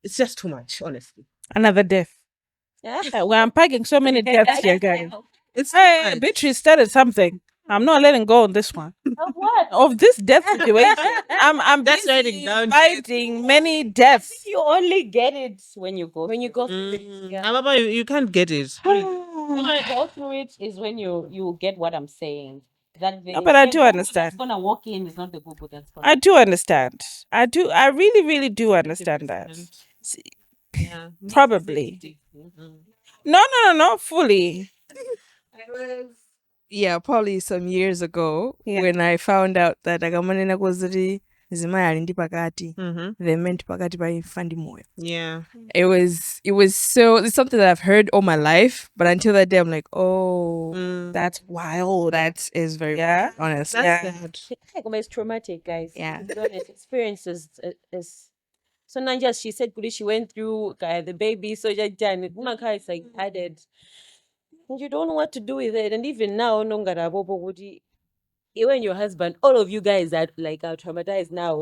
It's just too much, honestly. Another death. We're unpacking so many deaths here, guys. It's Hey, Beatrice started something. I'm not letting go on this one. Of what? Of this death situation. I'm That's busy writing down. fighting many deaths. You only get it when you go. When you go through it, yeah. Baba, you can't get it. When you go through it is when you get what I'm saying. That No, but I do understand. It's gonna walk in. It's not the Gugu that's gonna. I do understand. I do. I really, really do understand that. Yeah. Probably. No. Fully. Yeah, probably some years ago Yeah. when I found out that akamanena kozoti zimayi ali ndi pakati, Mm-hmm. they meant pakati pa imfa ndi moyo. Yeah. It was so, it's something that I've heard all my life, but until that day I'm like, oh, That's wild. that is very Yeah. honest. That's Yeah. sad. It's traumatic, guys. Yeah. To be honest, experience is so Nanja, she said Kuli, she went through the baby, so Maka is like added. And you don't know what to do with it. And even now, even your husband, all of you guys are traumatized now.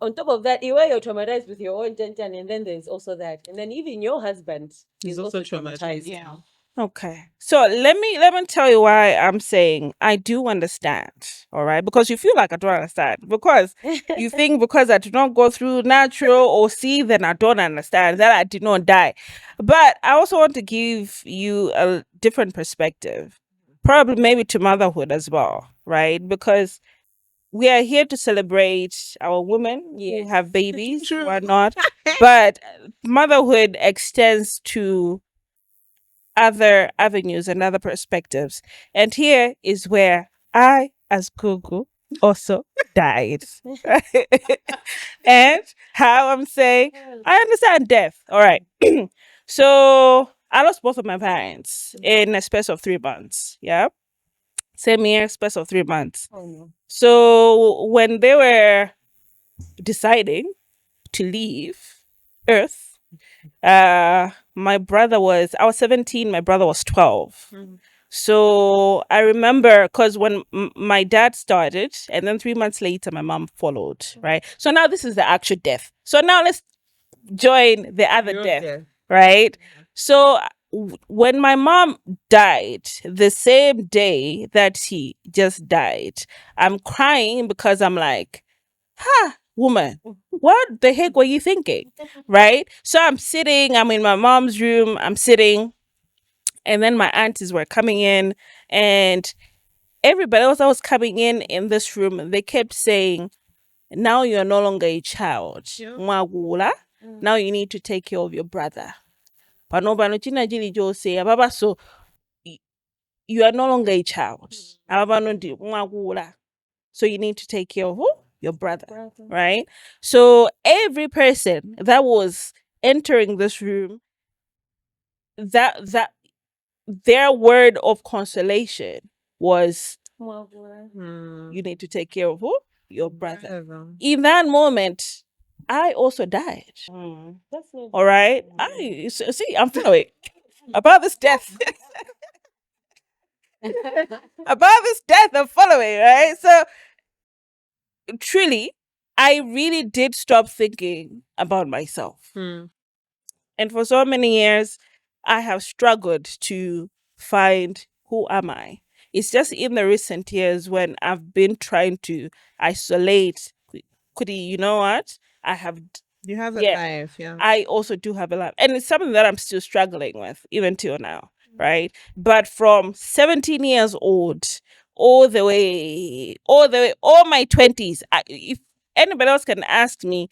On top of that, you're traumatized with your own janjan, and then there's also that. And then even your husband is also traumatized. Yeah. Okay. So let me tell you why I'm saying I do understand. All right. Because you feel like I don't understand. Because you think because I did not go through natural or see, then I don't understand that I did not die. But I also want to give you a different perspective. Probably maybe to motherhood as well, right? Because we are here to celebrate our women who have babies, True. whatnot. But motherhood extends to other avenues and other perspectives. And here is where I, as Gugu, also died. And how I'm saying, I understand death. All right. So I lost both of my parents in a space of 3 months. Yeah. Same year, space of 3 months. Oh, no. So when they were deciding to leave Earth, I was 17, my brother was 12. So I remember because when my dad started, and then 3 months later, my mom followed, right? So now this is the actual death. So now let's join the other death, right? So when my mom died, the same day that she just died, I'm crying because I'm like, woman, what the heck were you thinking? Right? So I'm in my mom's room, I'm sitting, and then my aunties were coming in, and everybody else that was coming in this room, they kept saying, now you're no longer a child. Mwagula. Now you need to take care of your brother. Panobano china jili jo say, Baba, so you are no longer a child. Ababano di mwagula. So you need to take care of who? Your brother. Right? So every person that was entering this room, that their word of consolation was, you need to take care of who? Your brother. In that moment, I also died. That's not All right. See, I'm following about this death. About this death, I'm following, right? So truly, I really did stop thinking about myself. And for so many years, I have struggled to find who am I. It's just in the recent years when I've been trying to isolate. Kudi, you know what? I have, You have a yeah, life, yeah. I also do have a life. And it's something that I'm still struggling with, even till now, right? But from 17 years old, all my 20s, if anybody else can ask me,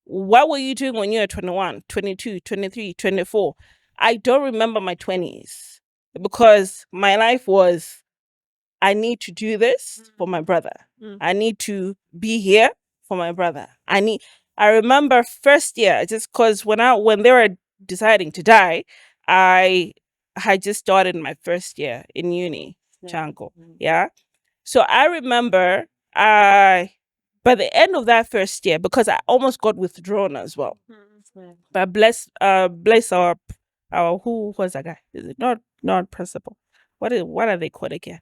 what were you doing when you were 21, 22, 23, 24? I don't remember my 20s because my life was, I need to do this for my brother. I need to be here for my brother. I remember first year, just because when they were deciding to die, I had just started my first year in uni, Chanko. Yeah. So I remember I by the end of that first year, because I almost got withdrawn as well. But bless our who was that guy? Is it not principal? What are they called again?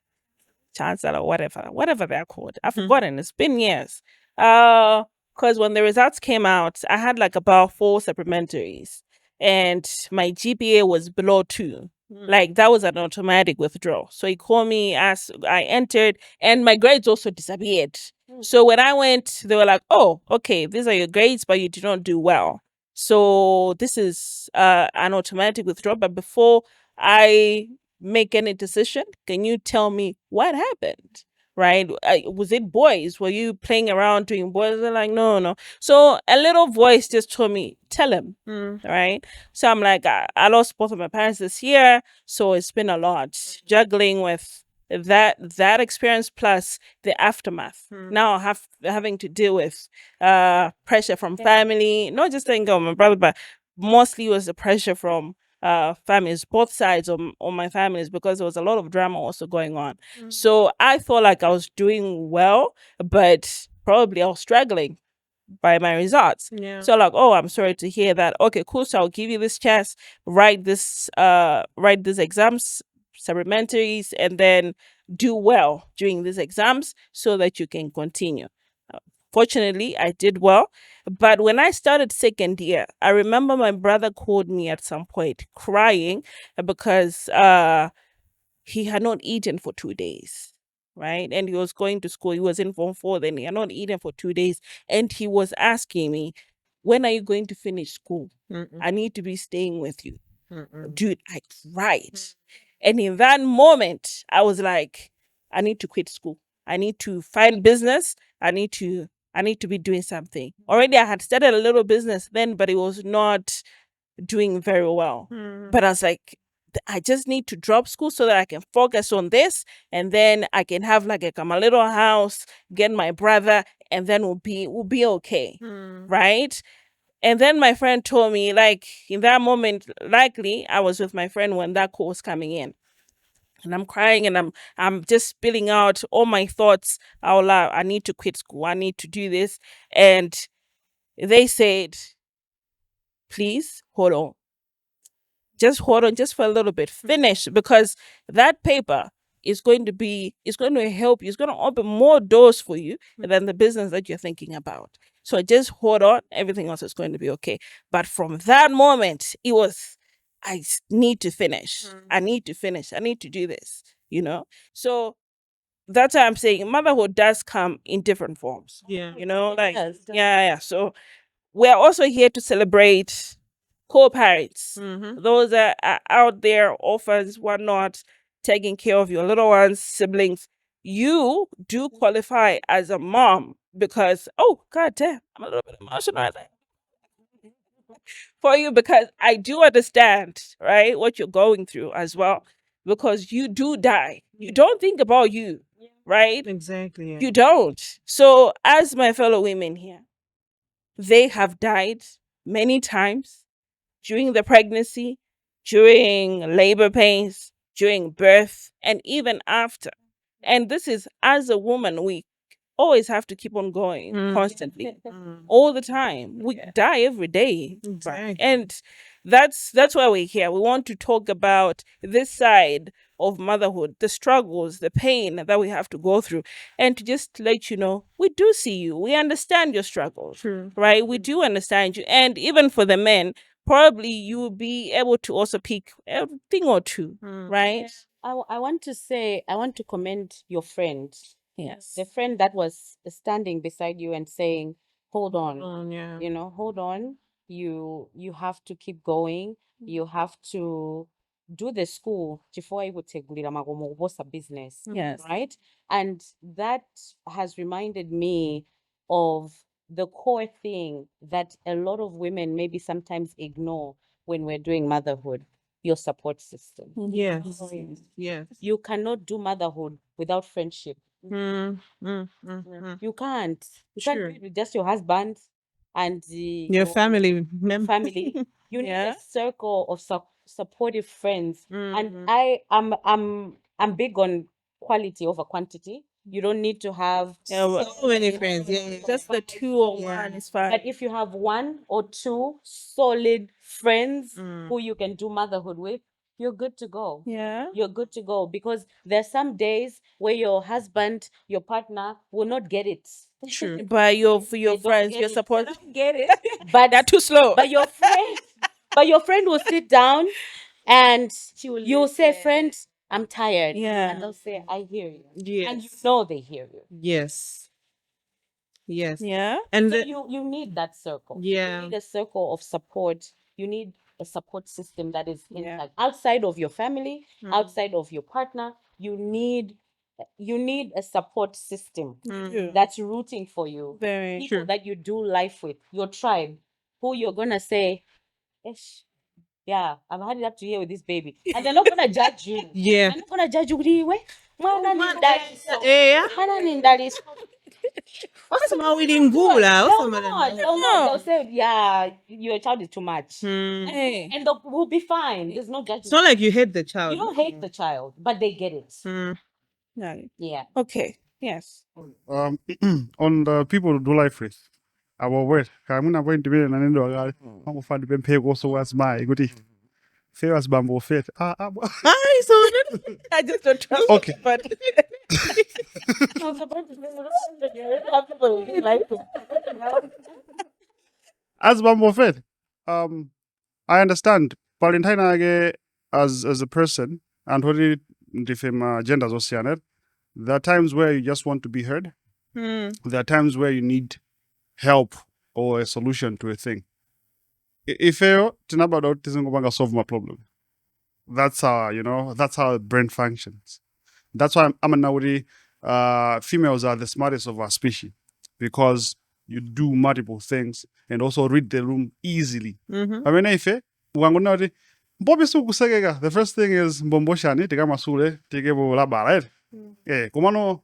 Chancellor, whatever they're called. I've forgotten. It's been years. Because when the results came out, I had like about 4 supplementaries, and my GPA was below 2. Like that was an automatic withdrawal. So he called me as I entered, and my grades also disappeared. So when I went, they were like, "Oh, okay, these are your grades, but you did not do well. So this is an automatic withdrawal. But before I make any decision, can you tell me what happened?" Right? Was it boys? Were you playing around doing boys? They're like, no, no. So a little voice just told me, tell him. Right? So I'm like, I lost both of my parents this year. So it's been a lot juggling with that experience plus the aftermath. Now having to deal with pressure from family, not just thinking of my brother, but mostly it was the pressure from families, both sides of my families, because there was a lot of drama also going on. So I felt like I was doing well, but probably I was struggling by my results. Yeah. So like, oh, I'm sorry to hear that. Okay, cool. So I'll give you this chance, write these exams, supplementaries, and then do well during these exams so that you can continue. Fortunately, I did well. But when I started second year, I remember my brother called me at some point crying because he had not eaten for 2 days. Right. And he was going to school. He was in Form 4, then he had not eaten for 2 days. And he was asking me, when are you going to finish school? I need to be staying with you. Dude, I cried. And in that moment, I was like, I need to quit school. I need to find business. I need to be doing something. Already I had started a little business then, but it was not doing very well. But I was like, I just need to drop school so that I can focus on this, and then I can have like my little house, get my brother, and then we'll be okay. Right? And then my friend told me, like, in that moment, likely I was with my friend when that call was coming in. And I'm crying and I'm just spilling out all my thoughts out loud. I need to quit school. I need to do this. And they said, please hold on. Just hold on just for a little bit. Finish, because that paper is going to help you. It's going to open more doors for you than the business that you're thinking about. So just hold on. Everything else is going to be okay. But from that moment, it was, I need to finish. I need to finish. I need to do this, So that's why I'm saying motherhood does come in different forms. Yeah. Like, Yes, yeah. So we're also here to celebrate co-parents, those that are out there, orphans, whatnot, taking care of your little ones, siblings. You do qualify as a mom because, oh, god damn, I'm a little bit emotional right there. For you, because I do understand, right, what you're going through as well, because you do die. You don't think about you, right? Exactly. Yeah. You don't. So, as my fellow women here, they have died many times during the pregnancy, during labor pains, during birth, and even after. And this is, as a woman, we always have to keep on going constantly, all the time. We die every day. Exactly. And that's why we're here. We want to talk about this side of motherhood, the struggles, the pain that we have to go through, and to just let you know, we do see you. We understand your struggles, True. right? We do understand you. And even for the men, probably you will be able to also pick a thing or two, right? I want to commend your friend. Yes. The friend that was standing beside you and saying, hold on, Yeah. hold on. You have to keep going. You have to do the school before I would take a business. Yes. Right? And that has reminded me of the core thing that a lot of women maybe sometimes ignore when we're doing motherhood, your support system. Yes. Yes. You cannot do motherhood without friendship. You can't. You can't do it with just your husband and Your family member. family. You need Yeah. a circle of supportive friends. And I'm big on quality over quantity. You don't need to have Yeah, So many friends. Yeah. just the two or Yeah. one is fine. but if you have one or two solid friends who you can do motherhood with, you're good to go. Yeah. You're good to go because there's some days where your husband, your partner will not get it. True. By your for your They don't friends, get your it. support. They don't get it. But They're too slow. but your friend will sit down and you'll say, friend, I'm tired. Yeah. And they'll say, I hear you. Yes. And you know they hear you. Yes. Yes. Yeah. And So the, you need that circle. Yeah. You need a circle of support. You need a support system that is Yeah. intact. Outside of your family, outside of your partner, you need a support system True. that's rooting for you. Very People True. that you do life with, your tribe, who you're gonna say, Ish, yeah, I've had it up to here with this baby. And they're not gonna judge you. Yeah. They're not gonna judge you. Mwana ni ndaliso. Yeah. Mwana ni ndaliso. What's my wedding goal? They'll not. They'll say, yeah, your child is too much. Hey. And we'll be fine. There's no judgment. It's not like you hate the You child. don't hate the child, but they get it. Yeah. Yeah. Okay. Yes. On the people who do life with, our word, I'm going to be in an endo. I'm find the pay also was my goodie. Famous bamboo fit. Hi, so I just don't trust. Okay. But As bamboo fit, I understand. Valentine as a person and what it different genders oceanet. There are times where you just want to be heard. There are times where you need help or a solution to a thing. If you think about autism, going to solve my problem. That's how that's how the brain functions. That's why I'm Nawari, females are the smartest of our species because you do multiple things and also read the room easily. I mean, if the first thing is mbomboshani tika masule tike bola right? Kumano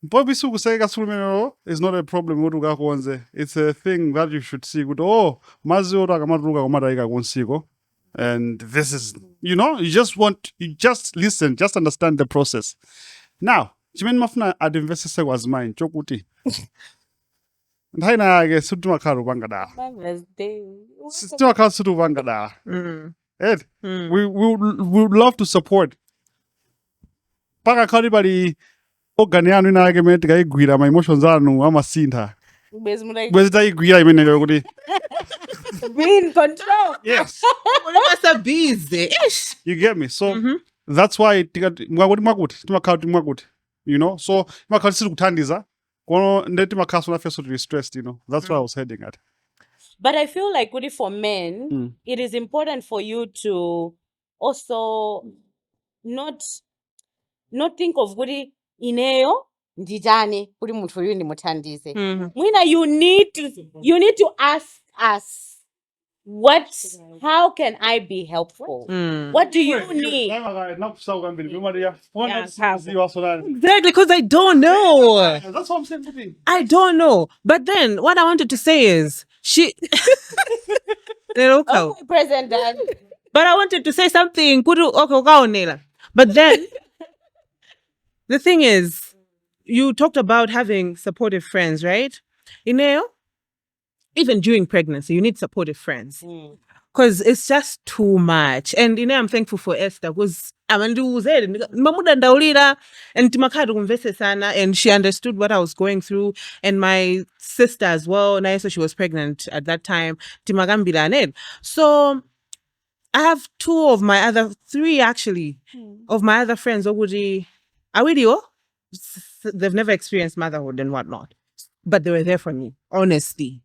Bobby Sukusega Sulmeno is not a problem. It's a thing that you should see. Oh, Mazura Gamaruga Gomadaga Gonsigo. And this is, you just listen, just understand the process. Now, Chimen Mafna ad investor was mine, Chokuti. And I guess Sutumakaru Bangada. Sutumakaru Sutu Bangada. Ed, we would love to support. Paka Karibari. Oganiano na argument ga igwira my emotions anu amasinda. Bezita igwira imene kuti. Be in control. Yes. must be busy. You get me? So that's why mwakuti. So makati siri kuthandiza. Kono ndeti makaso na feso to be stressed, That's why I was heading at. But I feel like really for men, it is important for you to also not think of really ineyo ndijani kuri muntu uyu ndimuthandize. Mwina you need to ask us how can I be helpful? What do you need? Exactly, because I don't know. That's what I'm saying. I don't know. But then what I wanted to say is Okay, present dad. But I wanted to say something. But then the thing is, you talked about having supportive friends, right? Even during pregnancy, you need supportive friends. Because it's just too much. And I'm thankful for Esther because and she understood what I was going through. And my sister as well, Naisa, she was pregnant at that time. So I have three actually, of my other friends. They've never experienced motherhood and whatnot. But they were there for me, honestly.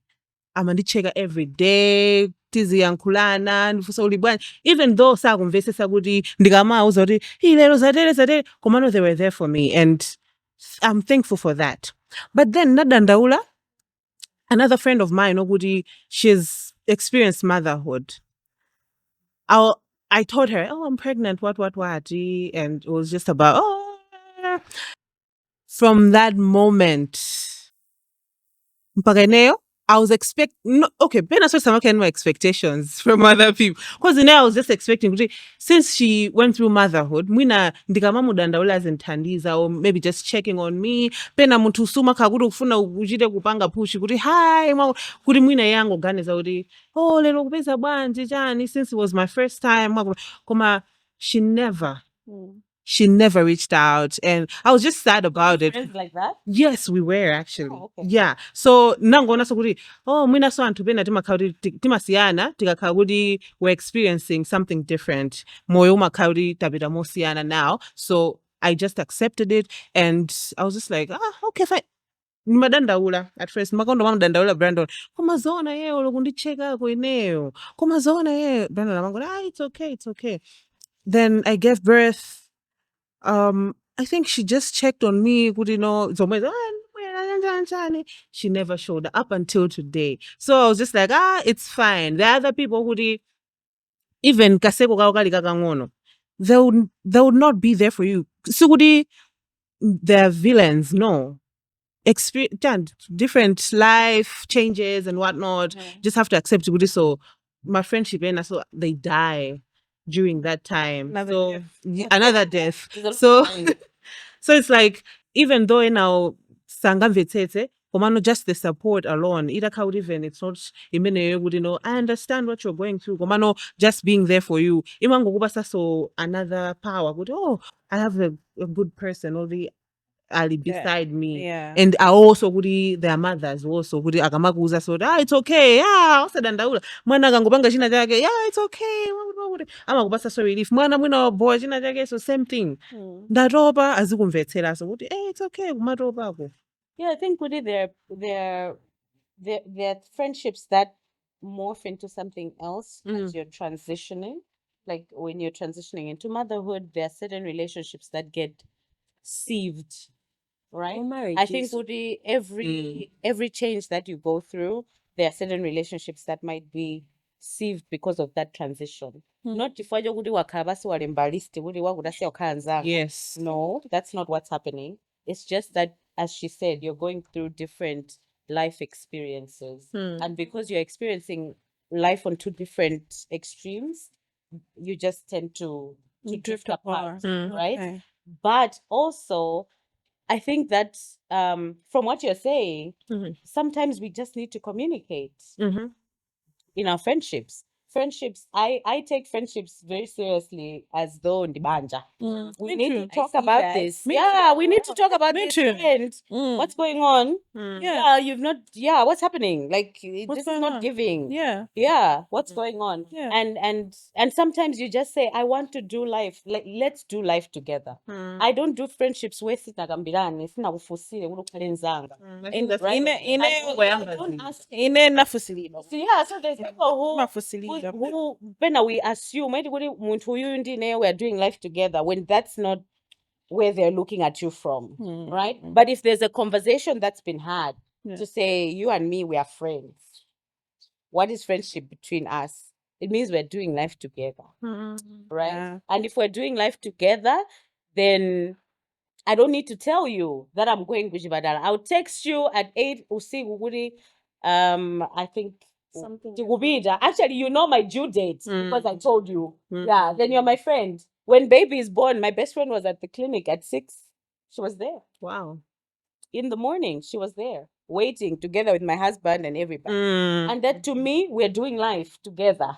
Amandicheka every day tizi yankhulana ndifusa ulibwana, even though sakumvesesa kuti ndikamauza kuti lero zatere komano they were there for me and I'm thankful for that. But then nadandaula, another friend of mine ukuthi she's experienced motherhood. I told her, I'm pregnant, what, and it was just about, from that moment, I was no expectations from other people. Because I was just expecting, since she went through motherhood, or maybe just checking on me. Pena muntu suma kagudu kufuna ujide kupanga pushi kuti hi kuti mwina yango organiza kuti lero kupeza bwanji jani, since it was my first time. She never reached out, and I was just sad about it. Friends like that? Yes, we were actually. Oh, okay. Yeah. So nangona sokuri, mwina so antu bena timasiana tikakagudi, we're experiencing something different. Moyo makaudi tabita mosiana now. So I just accepted it, and I was just like, okay, fine. Madandaula at first makondo madandaula Brandon komazona ye olokundicheka kweneo komazona ye Brandon amango it's okay. Then I gave birth. I think she just checked on me, she never showed up until today. So I was just like, it's fine. The other people who even kaseko kaokali kakangono, they would not be there for you. So they're villains, no. Experience different life changes and whatnot. Just have to accept it. So my friendship and so they die during that time. Another death. So so it's like, even though now sangam vetete, komano just the support alone, either how even it's not I understand what you're going through. Komano just being there for you. Imango kubasa so another power. I have a good person already Ali beside me. Yeah. And I also their mothers also akamakuza so it's okay. Yeah, osadandaula. Mwana kangopanga china chake. Yeah, it's okay. Amakubasa so relief. Mwana mwina boy china chake, so same thing. Ndaroba azikumvetsera so it's okay kumaroba ko. Yeah, I think there are friendships that morph into something else as you're transitioning. Like when you're transitioning into motherhood, there are certain relationships that get sieved, right? I think every change that you go through, there are certain relationships that might be sieved because of that transition. Not if Yes. No, that's not what's happening. It's just that, as she said, you're going through different life experiences. And because you're experiencing life on two different extremes, you just tend to drift apart, right? Okay. But also, I think that from what you're saying, sometimes we just need to communicate in our friendships. I take friendships very seriously, as though ndibanja. We need to talk about this. We need to talk about this. And what's going on? What's happening? Like, this is not giving. Yeah. What's going on? Yeah. And sometimes you just say, I want to do life. Like, let's do life togetgether. I don't do friendships where sinagambirane, sinakufusile, urukalenzanga. So there's people who we assume we are doing life together when that's not where they're looking at you from, right? But if there's a conversation that's been had to say, you and me, we are friends. What is friendship between us? It means we're doing life together, right? Yeah. And if we're doing life together, then I don't need to tell you that I'm going Gujibadala. I'll text you at 8 usi guguri. I think something. Actually, you know my due date because I told you. Yeah, then you're my friend. When baby is born, my best friend was at the clinic at 6. She was there. Wow. in the morning, she was there waiting together with my husband and everybody. Mm. And that to me, we're doing life together.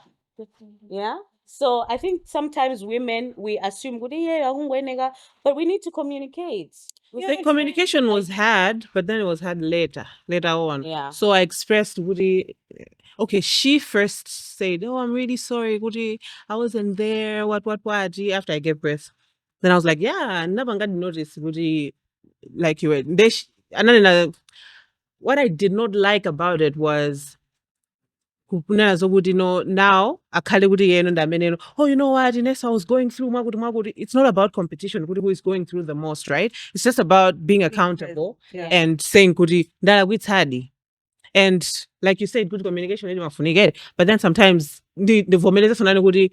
Yeah. So I think sometimes women, we assume, but we need to communicate. The communication was had, but then it was had later on. Yeah. So I expressed Woody. Okay, she first said, "Oh, I'm really sorry, Woody. I wasn't there. What? After I gave birth, then I was like, "Yeah, never got notice, Woody. Like you were." And then what I did not like about it was kunazo ukuthi now akhale ukuthi yena ndameneno, oh, you know what, Inessa, I was going through magudu. It's not about competition who is going through the most, right? It's just about being accountable and saying kuti ndala kwithadi. And like you said, good communication ili mafunike, but then sometimes ndivomeleza sonani kuti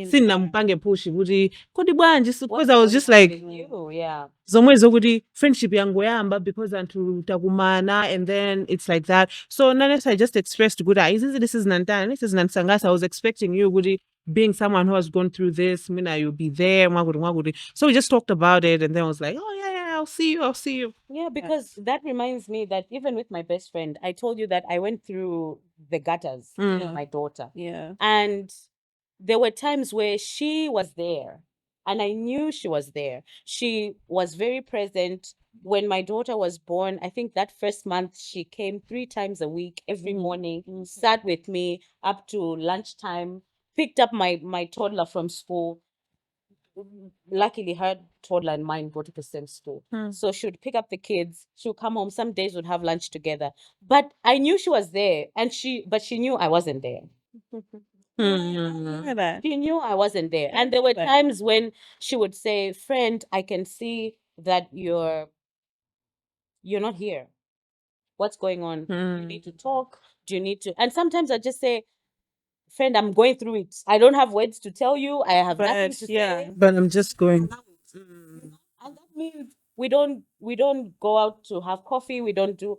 sinampange push kuti kodi bwanje, because I was just like, yeah, zomwe zokuti friendship yangu yamba because anthu takumana, and then it's like that. So nonetheless, I just expressed good, this is nantana, this is nansangasa. I was expecting you kuti being someone who has gone through this, mina, you'll be there, mwagudi. So we just talked about it, and then I was like, oh yeah, I'll see you. Yeah, because that reminds me that even with my best friend, I told you that I went through the gutters with my daughter. Yeah. And there were times where she was there and I knew she was there. She was very present. When my daughter was born, I think that first month she came 3 times a week, every morning, sat with me up to lunchtime, picked up my toddler from school. Luckily, her toddler and mine go to the same school. So she would pick up the kids. She would come home. Some days we'd have lunch together. But I knew she was there, but she knew I wasn't there. She knew I wasn't there. And there were times when she would say, friend, I can see that you're not here. What's going on? Do you need to talk? Do you need to? And sometimes I just say, friend, I'm going through it. I don't have words to tell you. I have nothing to say. But I'm just going. And that means we don't go out to have coffee. We don't do.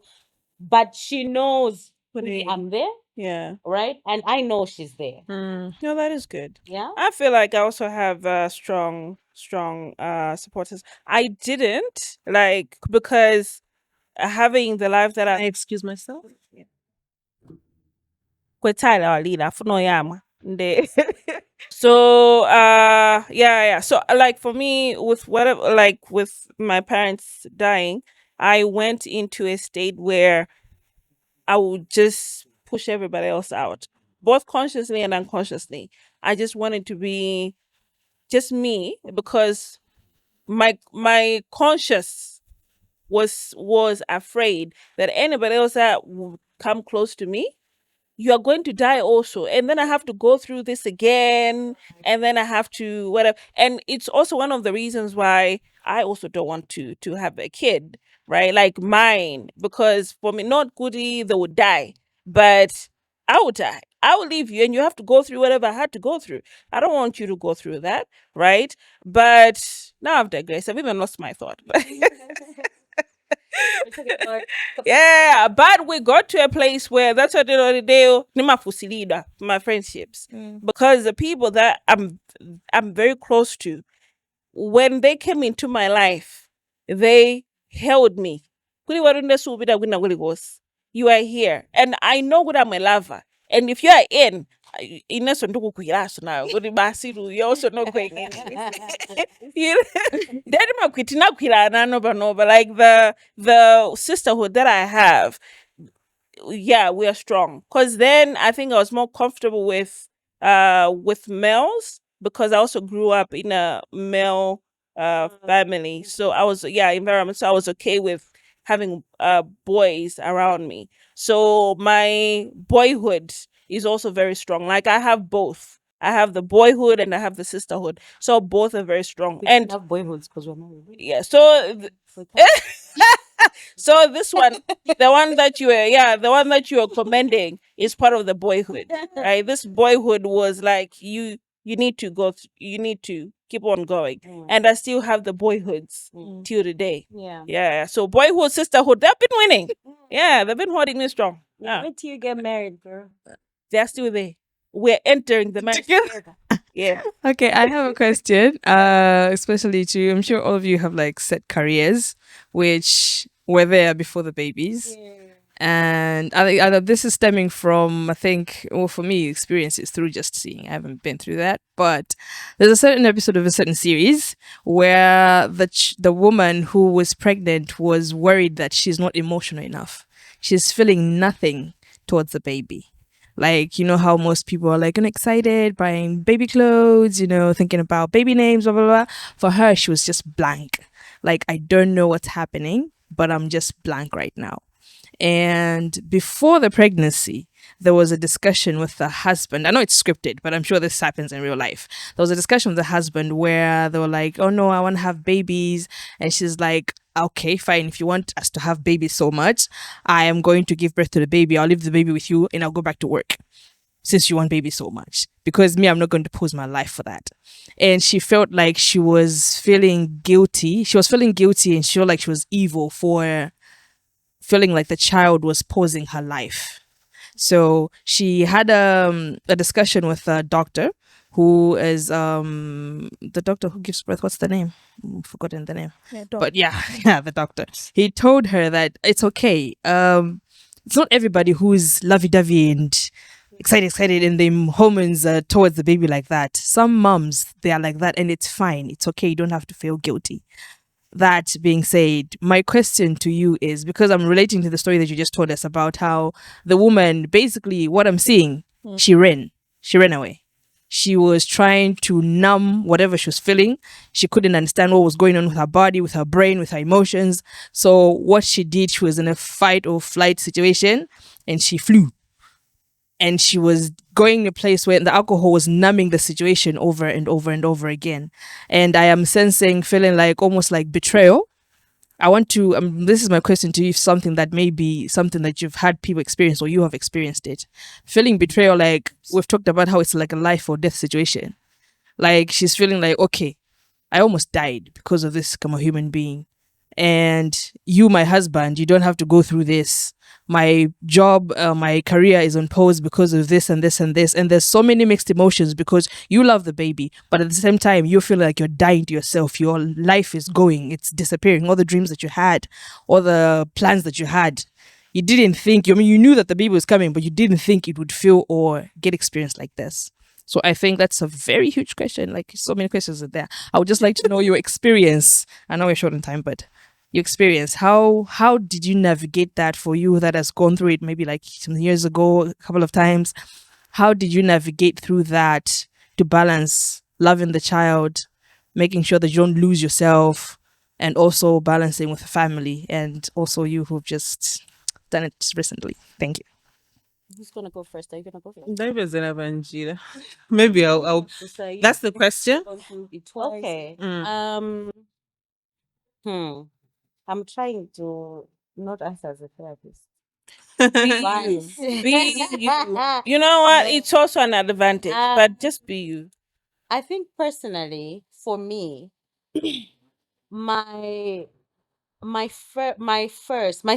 But she knows I'm there. Yeah. Right? And I know she's there. No, that is good. Yeah. I feel like I also have strong supporters. I didn't because having the life that I excuse myself. Kwethala walila funo yama. So yeah. So like for me, with whatever, like with my parents dying, I went into a state where I would just push everybody else out, both consciously and unconsciously. I just wanted to be just me because my conscious was afraid that anybody else that would come close to me, you are going to die also, and then I have to go through this again, and then I have to whatever. And it's also one of the reasons why I also don't want to have a kid, right? Like mine, because for me, not goody, they would die, but I would die. I will leave you, and you have to go through whatever I had to go through. I don't want you to go through that, right? But now I've digressed. I've even lost my thought. Yeah, but we got to a place where that's what the day my friendships, because the people that I'm very close to, when they came into my life, they held me. You are here, and I know what I'm a lover. And if you are in, Ines now. You also know going in. But like the sisterhood that I have, yeah, we are strong. Cause then I think I was more comfortable with males because I also grew up in a male family. So I was environment. So I was okay with having boys around me. So my boyhood is also very strong. Like I have both. I have the boyhood and I have the sisterhood. So both are very strong. We And have boyhoods because we're married. yeah, so so this one, the one that you are commending is part of the boyhood, right? This boyhood was like you need to you need to keep on going, and I still have the boyhoods till today. Yeah. So boyhood, sisterhood, they've been winning. Yeah, they've been holding me strong. Yeah, Wait till you get married, girl. they're still there. We're entering the marriage together. Yeah. Okay, I have a question. Especially to, I'm sure all of you have like set careers, which were there before the babies. And I this is stemming from, I think, well, for me, experiences through just seeing. I haven't been through that, but there's a certain episode of a certain series where the woman who was pregnant was worried that she's not emotional enough. She's feeling nothing towards the baby. Like, you know how most people are like excited, buying baby clothes, thinking about baby names, blah, blah, blah. For her, she was just blank. Like, I don't know what's happening, but I'm just blank right now. And before the pregnancy, there was a discussion with the husband. I know it's scripted, but I'm sure this happens in real life. There was a discussion with the husband where they were like, oh no, I want to have babies. And she's like, okay, fine. If you want us to have babies so much, I am going to give birth to the baby. I'll leave the baby with you and I'll go back to work, since you want baby so much. Because me, I'm not going to pose my life for that. And she felt like she was feeling guilty. She was feeling guilty and she felt like she was evil for feeling like the child was posing her life. So she had a discussion with a doctor who is the doctor who gives birth. What's the name? I've forgotten the name. But yeah, the doctor. He told her that it's okay. It's not everybody who's lovey-dovey and excited and the hormones towards the baby like that. Some moms, they are like that and it's fine. It's okay. You don't have to feel guilty. That being said, my question to you is, because I'm relating to the story that you just told us about how the woman, basically what I'm seeing, she ran away. She was trying to numb whatever she was feeling. She couldn't understand what was going on with her body, with her brain, with her emotions. So what she did, she was in a fight or flight situation and she flew. And she was going to a place where the alcohol was numbing the situation over and over and over again. And I am feeling like almost like betrayal. I want to, this is my question to you, something that may be something that you've had people experience or you have experienced it. Feeling betrayal, like we've talked about how it's like a life or death situation. Like she's feeling like, okay, I almost died because of this. I'm a human being. And you, my husband, you don't have to go through this. My job, my career is on pause because of this and this and this. And there's so many mixed emotions because you love the baby, but at the same time, you feel like you're dying to yourself. Your life is going, it's disappearing. All the dreams that you had, all the plans that you had, you didn't think, you knew that the baby was coming, but you didn't think it would feel or get experience like this. So I think that's a very huge question. Like so many questions are there. I would just like to know your experience. I know we're short on time, but your experience. How did you navigate that for you that has gone through it maybe like some years ago, a couple of times? How did you navigate through that to balance loving the child, making sure that you don't lose yourself, and also balancing with the family, and also you who've just done it recently? Thank you. Who's gonna go first? Are you gonna go first? David's an Evangela. Maybe I'll that's the question. Okay. I'm trying to not answer as a therapist. Be you. You know what? It's also an advantage, but just be you. I think personally, for me, my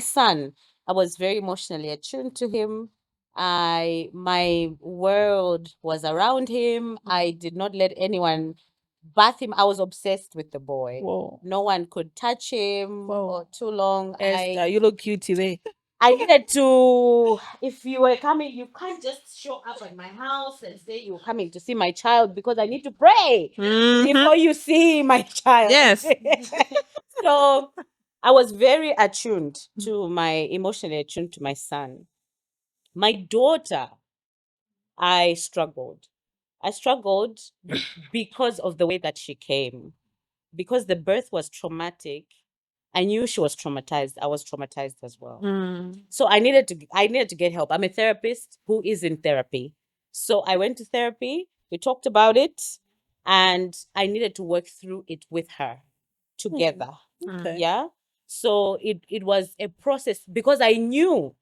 son, I was very emotionally attuned to him. My world was around him. I did not let anyone bath him. I was obsessed with the boy. Whoa. No one could touch him for too long. Esther, you look cute today. I needed to, if you were coming, you can't just show up at my house and say you're coming to see my child, because I need to pray before you see my child. Yes. So I was very emotionally attuned to my son. My daughter, I struggled. Because of the way that she came. Because the birth was traumatic, I knew she was traumatized. I was traumatized as well. So I needed to get help. I'm a therapist who is in therapy. So I went to therapy. We talked about it, and I needed to work through it with her together. Okay. Yeah. So it was a process, because I knew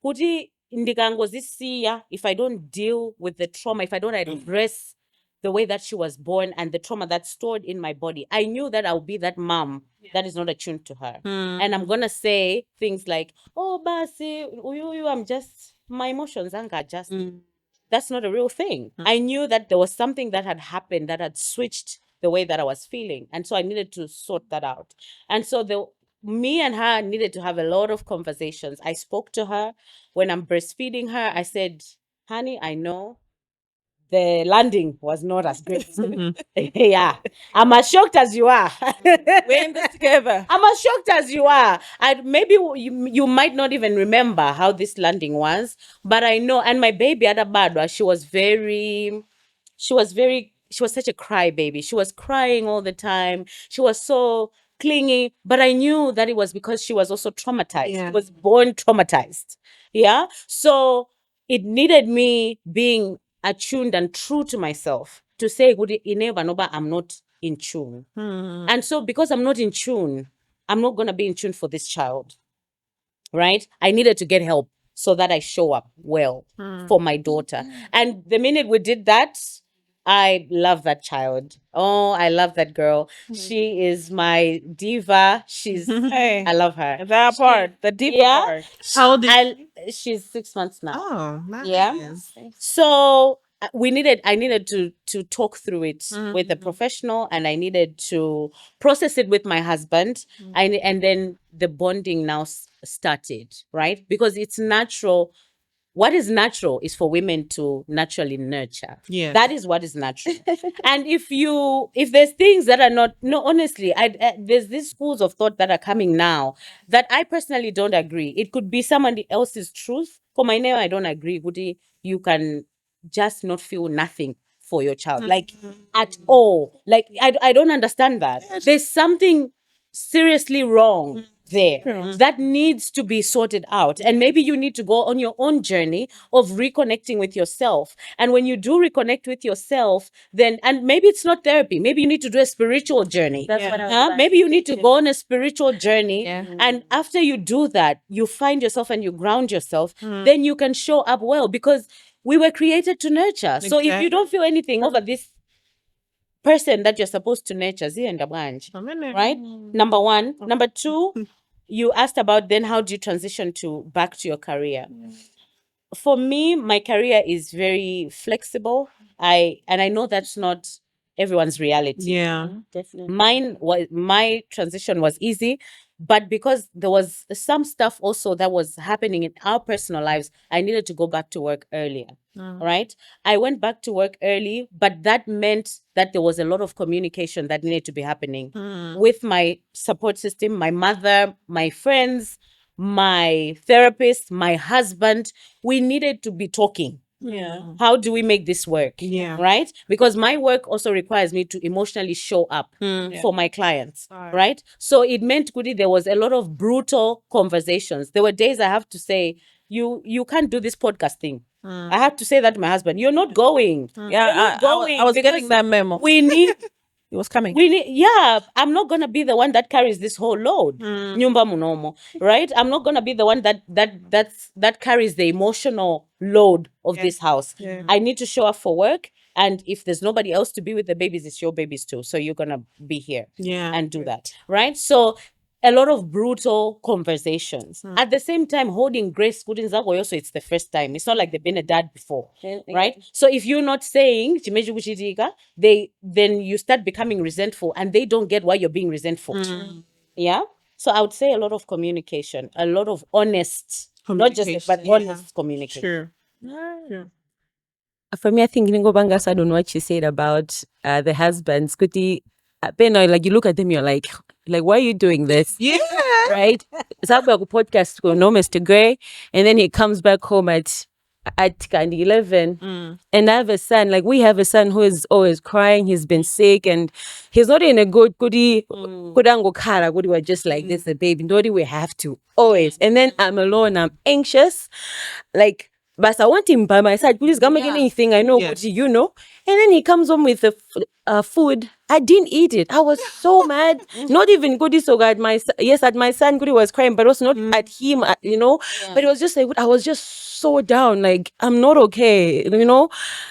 kuti ndikangozisiya, if I don't deal with the trauma, if I don't address the way that she was born and the trauma that's stored in my body, I knew that I'll be that mom that is not attuned to her. And I'm gonna say things like, oh basi, I'm just, my emotions anga just. That's not a real thing. I knew that there was something that had happened that had switched the way that I was feeling. And so I needed to sort that out. And so me and her needed to have a lot of conversations. I spoke to her when I'm breastfeeding her. I said, honey, I know the landing was not as great. Yeah. I'm as shocked as you are. We're in this together. I'm as shocked as you are. Maybe you might not even remember how this landing was, but I know. And my baby Adabadwa, she was such a crybaby. She was crying all the time. She was so clingy, but I knew that it was because she was also traumatized. Yeah. She was born traumatized. Yeah. So it needed me being attuned and true to myself to say, I'm not in tune. And so because I'm not in tune, I'm not going to be in tune for this child. Right? I needed to get help so that I show up well for my daughter. And the minute we did that, I love that child. Oh, I love that girl. She is my diva. Hey, I love her. that part, the deeper Yeah. part. How old is She's 6 months now. Oh, nice. Yeah. So I needed to talk through it with a professional, and I needed to process it with my husband, and then the bonding now started, right? Because it's natural. What is natural is for women to naturally nurture. Yes. That is what is natural. And if there's things that are not, no, honestly, there's these schools of thought that are coming now that I personally don't agree. It could be somebody else's truth. For my name, I don't agree. Woody, you can just not feel nothing for your child, like at all. Like I don't understand that. There's something seriously wrong there that needs to be sorted out. And maybe you need to go on your own journey of reconnecting with yourself. And when you do reconnect with yourself, then, and maybe it's not therapy, maybe you need to do a spiritual journey. That's what I was about Maybe to you say need to too. go on a spiritual journey. Yeah. And after you do that, you find yourself and you ground yourself, then you can show up well, because we were created to nurture. So if you don't feel anything over this person that you're supposed to nurture, right? Number one. Number two, you asked about then how do you transition back to your career? For me, my career is very flexible. I know that's not everyone's reality. Yeah. Definitely. My transition was easy, but because there was some stuff also that was happening in our personal lives, I needed to go back to work earlier. Right? I went back to work early, but that meant that there was a lot of communication that needed to be happening with my support system, my mother, my friends, my therapist, my husband. We needed to be talking. Yeah. How do we make this work? Yeah. Right? Because my work also requires me to emotionally show up for my clients. Right? So it meant, Goody, there was a lot of brutal conversations. There were days I have to say, you can't do this podcast thing. I had to say that to my husband. You're not going. Yeah, You're not going. I was getting because that memo. We need It was coming. I'm not gonna be the one that carries this whole load. Nyumba munomo, right? I'm not gonna be the one that carries the emotional load of this house. I need to show up for work, and if there's nobody else to be with the babies, it's your babies too. So you're gonna be here and do that, right? So a lot of brutal conversations. At the same time, holding grace, also it's the first time. It's not like they've been a dad before, right? So if you're not saying, then you start becoming resentful, and they don't get why you're being resentful. Yeah. So I would say a lot of communication, a lot of honest, not just but honest communication. Sure. For me, I think Ningo Bangasad on what you said about the husbands. Kuti, Beno, like you look at them, you're like, why are you doing this? Yeah. Right? Zabu podcast go no Mr. Gray, and then he comes back home at kind of 11. And I have a son, like we have a son who is always crying. He's been sick, and he's not in a good kudango kara. We're just like this, the baby. Nobody we have to always. And then I'm alone. I'm anxious, like. But I want him by my side. Please don't make anything. I know, you know. And then he comes home with the food. I didn't eat it. I was so mad. Not even Goody so at my at my son. Goody was crying, but also not at him. You know. But it was just like I was just so down. Like I'm not okay. You know.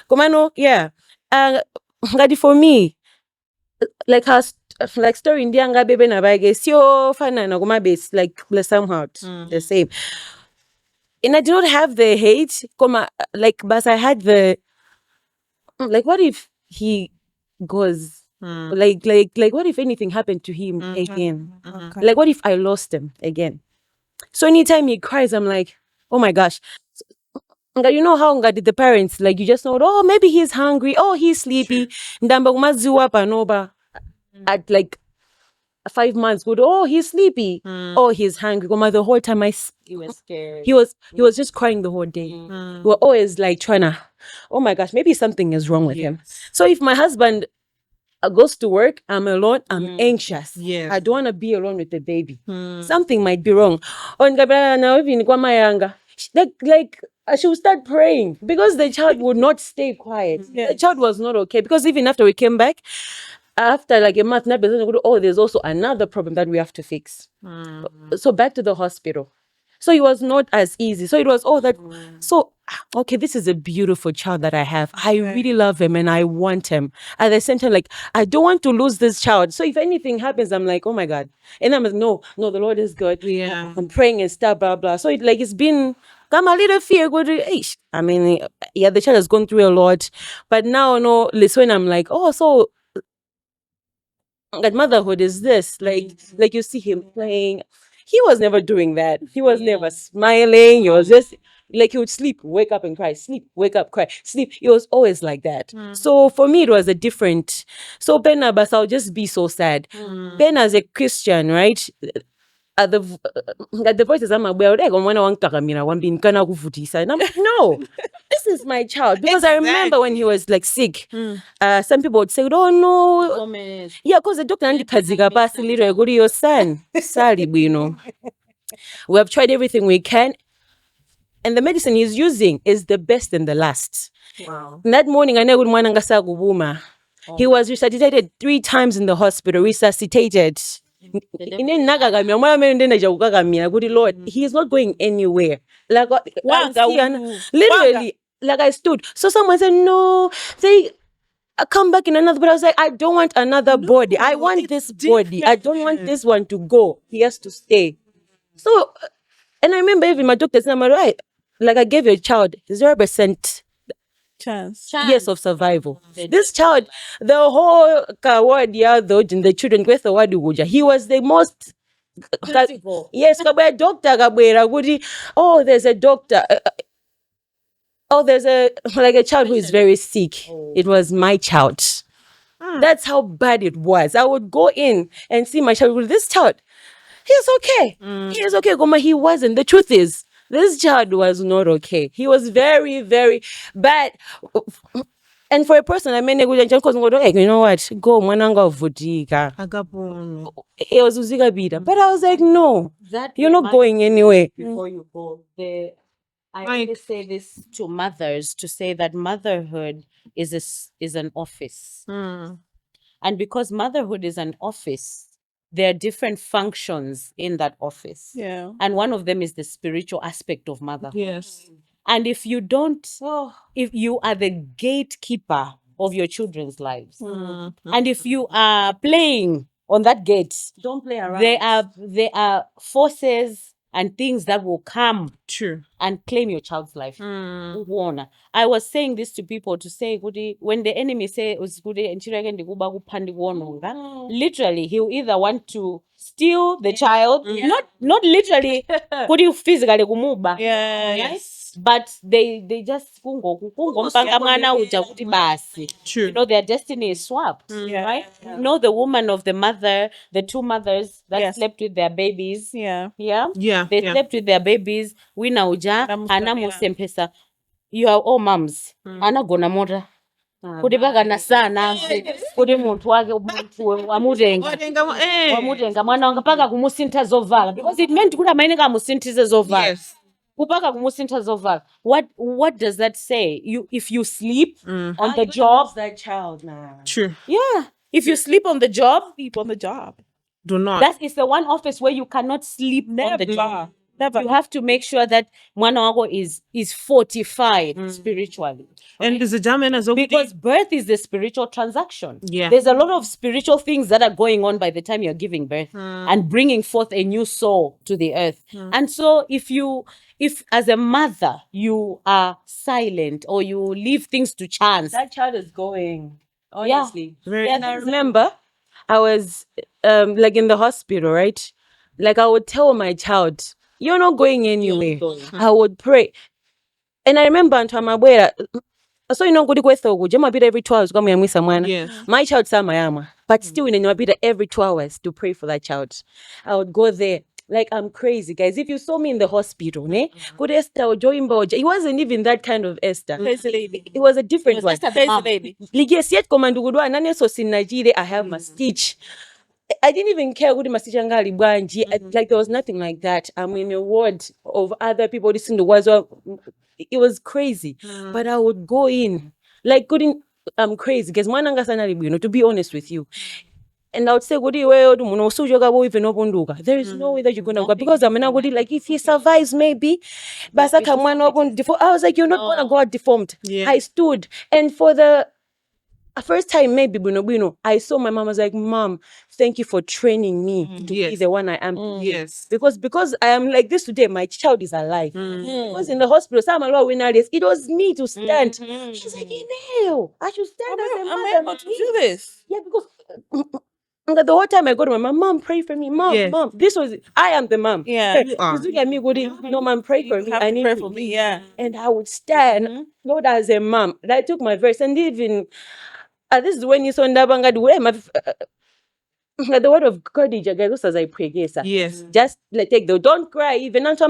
Komano, yeah. Ngadi for me, like her like story in Dianga baby na bage sio fana na goma base like somehow the same. And I did not have the hate, but I had the, like, what if he goes Like what if anything happened to him again? Like what if I lost him again? So anytime he cries, I'm like, oh my gosh. You know how did the parents, like, you just know, oh, maybe he's hungry, oh, he's sleepy. Ndamba umaziwa panoba at like 5 months, good, oh, he's sleepy, oh, he's hungry. Goma, the whole time He was scared. he was just crying the whole day. We were always like trying to, oh my gosh, maybe something is wrong with him. So if my husband goes to work, I'm alone, I'm anxious. Yes. I don't want to be alone with the baby. Something might be wrong. Like she would start praying because the child would not stay quiet. The child was not okay, because even after we came back, after like a month, oh, there's also another problem that we have to fix. So back to the hospital. So it was not as easy. So it was all that. So, okay, this is a beautiful child that I have. I really love him and I want him. At the same time, like, I don't want to lose this child. So if anything happens, I'm like, oh my God. And I'm like, no, the Lord is good. Yeah. I'm praying and stuff, blah, blah. So it's been, I'm a little fear. I mean, yeah, the child has gone through a lot. But now, no, listen, I'm like, oh, so that motherhood is this. Like you see him playing. He was never doing that. He was never smiling. He was just like, he would sleep, wake up and cry, sleep, wake up, cry, sleep. It was always like that. So for me, it was a different. So Ben Abbas, I'll just be so sad. Ben, as a Christian, right? At the voices, I'm like, and I'm like, no, this is my child. Because I remember when he was like sick, some people would say, oh no, yeah, because the doctor and the go to your son. Sorry, we have tried everything we can, and the medicine he's using is the best and the last. Wow. That morning, I know he was resuscitated 3 times in the hospital, resuscitated. Lord, he is not going anywhere. Like literally, like I stood. So someone said, no, they come back in another, but I was like, I don't want another body. I want this body. I don't want this one to go. He has to stay. So, and I remember even my doctor said, right, like, I gave your child 0% Chance. years of survival. This child, the whole word, the children, he was the most Critical. yes, doctor. Oh, there's a doctor. Oh, there's a child who is very sick. It was my child. That's how bad it was. I would go in and see my child. This child, he's okay. He is okay. Goma, he wasn't. The truth is, this child was not okay. He was very, very bad. And for a person, I mean, you know what? Go, mananga vudiga. It was uziga bida. But I was like, no, you're not going anywhere. Before you go, I always say this to mothers, to say that motherhood is an office. And because motherhood is an office, there are different functions in that office. Yeah. And one of them is the spiritual aspect of motherhood. Yes. And if you don't, if you are the gatekeeper of your children's lives, and if you are playing on that gate, Don't play around. there are forces and things that will come True. and claim your child's life. I was saying this to people to say, when the enemy say, literally, he'll either want to steal the child, not literally, physically, Yes. but they just True. you know, their destiny is swapped, right? You know, the woman of the 2 mothers that slept with their babies. Yeah. Yeah. They slept with their babies. We now anamusempesa. You are all moms. Anagona mota. Kuti pakana sana kuti munthu wake wamutenga mwana wanga paka kumusintha zovala, because it meant kuti amayeneka amusinthize zovala. Yes. Kupaka kumusintha zovala. What does that say? If you sleep on the job, that child now. True. yeah. If you sleep on the job, Sleep on the job. Do not. that is the one office where you cannot sleep on the job. Never. You have to make sure that mwana wako is fortified spiritually. And there's a German as well. Because birth is the spiritual transaction. Yeah. There's a lot of spiritual things that are going on by the time you're giving birth and bringing forth a new soul to the earth. And so if as a mother you are silent or you leave things to chance, That child is going. honestly. Very And I remember I was like in the hospital, right? Like I would tell my child, "You're not going anywhere." I would pray. And I remember Antamabwera, so you know good kwetho kuje mapita every 2 hours kwamuyamwisa mwana. Yes. My child samayama, but still in mapita every 2 hours to pray for that child. I would go there. Like I'm crazy, guys. If you saw me in the hospital, ne? Good Esther or Joimba, it wasn't even that kind of Esther. Crazy lady. It was a different one. Crazy lady. Like yes, yet komandugudwa nane so in Nigeria I have my stitch. I didn't even care who the Masijangali Banji. Like there was nothing like that. I'm in a ward of other people listening to was it was crazy. But I would go in. Like couldn't I'm crazy because to be honest with you. And I would say, there is no way that you're gonna go because I'm not like if he survives, maybe. But I was like, you're not gonna go out deformed. Yeah. I stood, and for the first time, maybe I saw my mom. I was like, Mom, thank you for training me to be the one I am. Yes. Because I am like this today, my child is alive. Because in the hospital, it was me to stand. She's like, no, I should stand as a I'm mother. able to do this. Yeah, because the whole time I go to my mom, pray for me, mom, Yes. mom. This was I am the mom. Yeah. You are. She's looking at me, good. No, mom, pray for You me. have I to need pray to for me, leave. yeah. And I would stand, Lord, as a mom. And I took my verse, and even this is when you saw Ndabanga the word of God, just as I pray, yes, sir. Yes. Just take the don't cry, even so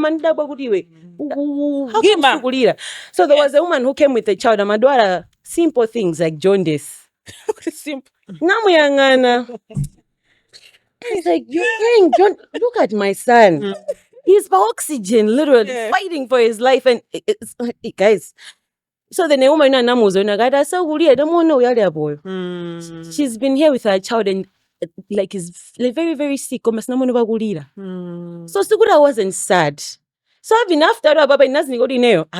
there was a woman who came with a child. Amadwara simple things like jaundice. Simple. Namuyangana. He's like, you're praying, John. Look at my son. He's for oxygen, literally fighting for his life. And guys, so the woman she's been here with her child and like is very, very sick. So I wasn't sad. So even after I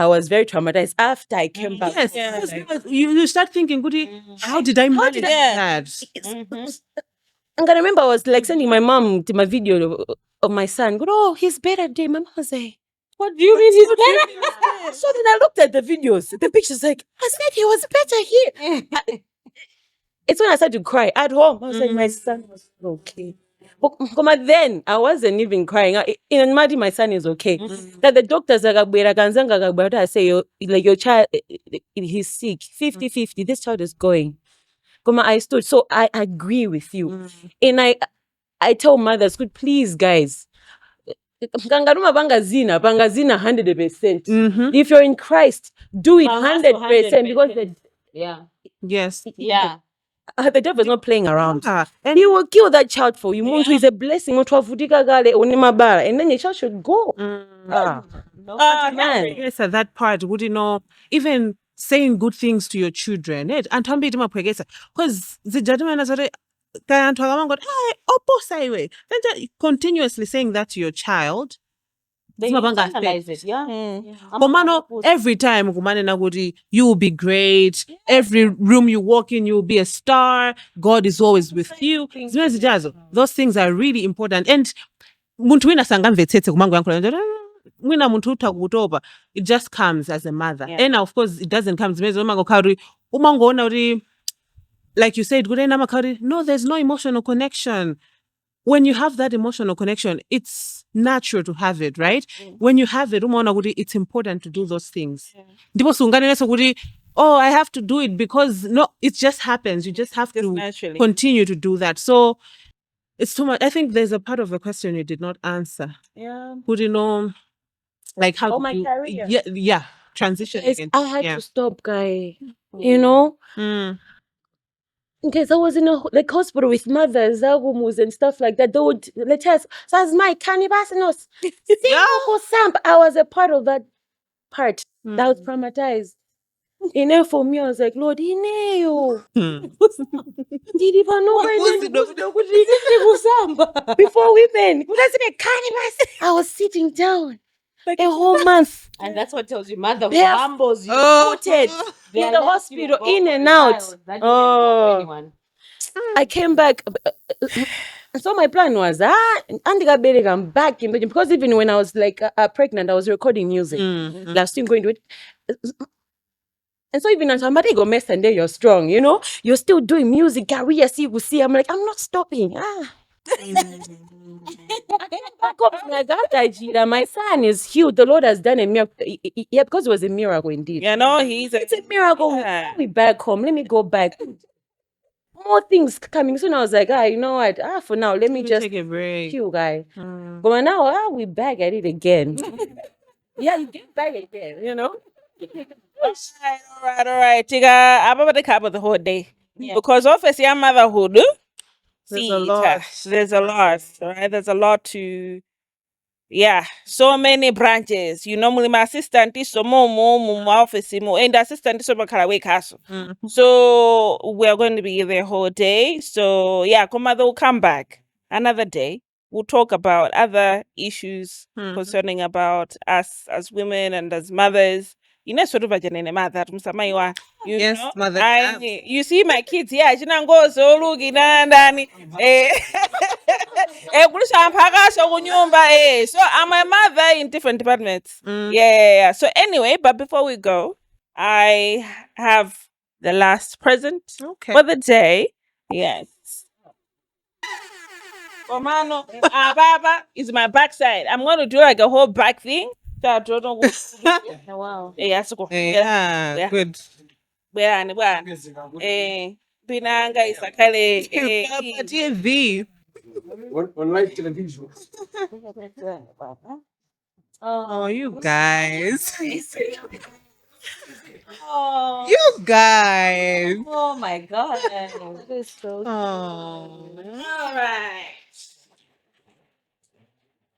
was very traumatized after I came back. Yes. Yeah. Because you start thinking, Goody, how did I manage that? And I remember I was like sending my mom to my video of my son. Go, oh, he's better today. My mom was like, what do you mean he's better? So then I looked at the videos, the pictures, like, I said he was better here. It's when I started to cry at home. I was like, my son was okay. But then I wasn't even crying. In Madi, my son is okay. That the doctors are I say like your child, he's sick. 50-50. This child is going. I stood. So I agree with you. And I tell mothers, good, please, guys. Bangazina 100%. If you're in Christ, do it 100% because Yes. the devil is not playing around. And He will kill that child for you. Muntu is a blessing. And then your child should go. Man. yes, at that part, would you know, even saying good things to your children, and because the judgment is then continuously saying that to your child. Internalize it, Every time you will be great. Every room you walk in, you will be a star. God is always with you. Those things are really important. And it just comes as a mother. And of course, it doesn't come. Like you said, no, there's no emotional connection. When you have that emotional connection, it's natural to have it, right? When you have it, it's important to do those things. Oh, I have to do it because no, it just happens. You just have to continue to do that. So it's too much. I think there's a part of the question you did not answer. Yeah. Would you know, like how my career. Yeah, transition. I had to stop, guy. You know. Because I was in a hospital with mothers, and stuff like that. They would let us. So as my canibasinos, I was a part of that part that was traumatized. For me, I was like, Lord, before women, I was sitting down a whole month. And that's what tells you, mother humbles you. Rooted in the hospital, in and out. I came back. So my plan was, I'm back in Belgium. Because even when I was like pregnant, I was recording music. Last thing going to it. And so even on somebody go mess and then you're strong, you know, you're still doing music, career, see, we see. I'm like, I'm not stopping. I came back up and I got that Gina. My son is healed. The Lord has done a miracle. Yeah, because it was a miracle indeed. You know, It's a miracle. Yeah. Let me back home. Let me go back. More things coming soon. I was like, you know what? For now, let me just take a break. chill, guy. But now, we back at it again. Yeah, you get back again, you know? All right. Tiga, I'm about to cover the whole day. Yeah. Because obviously, I'm motherhood. There's See, a lot. There's a lot, right? There's a lot to, so many branches. You know, my assistant is so more office, and the assistant is so much castle. So we're going to be here the whole day. So mother will come back another day. We'll talk about other issues concerning about us as women and as mothers. You know, sort of a mother. Yes, know, mother. you see my kids, Ngozo, so I'm a mother in different departments. Yeah. So anyway, but before we go, I have the last present for the day. Yes. Omano, Baba is my backside. I'm going to do like a whole back thing. So I don't know. Wow. Yeah, good. Binanga isakale. TV. On live television. Oh, you guys. Oh. You guys. Oh my God. This is so Oh. All right.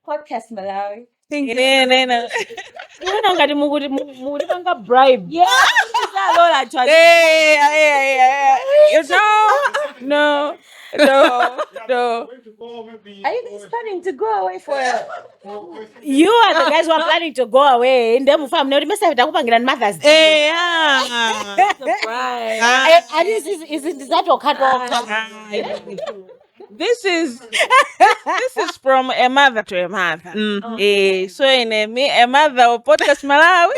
Podcastmalawi. Thank you. bribe. Yeah. You know, no. Are you guys planning to go away for You are the guys who are planning to go away. In them family, you must have grandmother's day. Yeah. surprise? And is that your cut off? This is from a mother to a mother. So in a mother of Podcast Malawi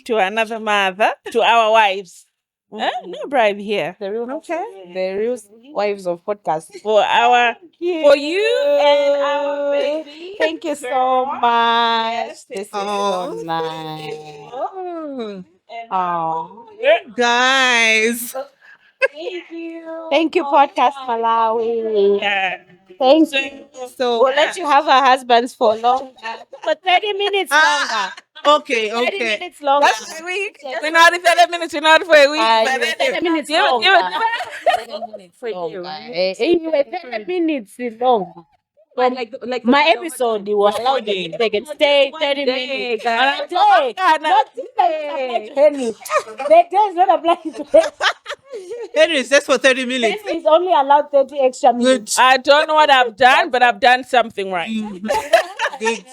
to another mother to our wives. No bribe here. The real wives of podcast. For you and our baby. Thank you so much. Yes, This is Oh. so nice. Oh. Oh. Guys. Thank you. Thank you, Podcast Malawi. Yeah. Thank you. So We'll let you have our husbands for longer. For 30 minutes longer. okay. 30 minutes longer. That's a week. We're not 30 minutes, we're not for a week. But 30 minutes give it- longer. 30 minutes for you. You were 30 minutes longer. Like My episode, you were allowed they can stay 30 minutes. guys. Not Henry. The day is not applying to Henry. Henry says for 30 minutes. Henry is only allowed 30 extra minutes. Good. I don't know what I've done, but I've done something right. Good.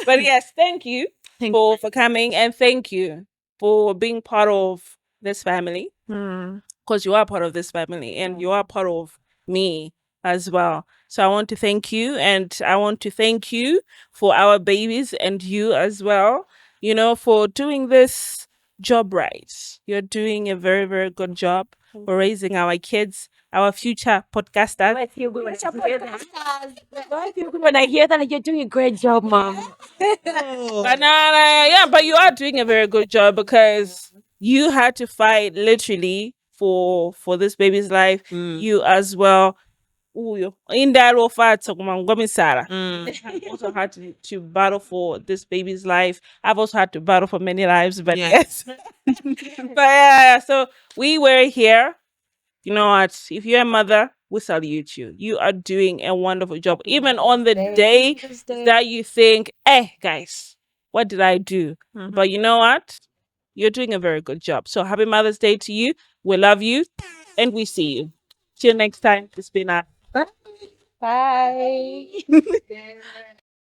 But yes, thank you for coming, and thank you for being part of this family, because you are part of this family and you are part of me as well. So I want to thank you, and I want to thank you for our babies and you as well, for doing this job right. You're doing a very, very good job for raising our kids, our future podcasters. I feel good when I hear that you're doing a great job, Mom. But you are doing a very good job, because you had to fight literally for this baby's life. You as well. In that fight, Sarah. I've also had to battle for this baby's life. I've also had to battle for many lives, but yes. But so we were here. You know what? If you're a mother, we salute you. You are doing a wonderful job. Even on the day that you think, hey, guys, what did I do? But you know what? You're doing a very good job. So happy Mother's Day to you. We love you, and we see you. Till next time. It's been a Bye.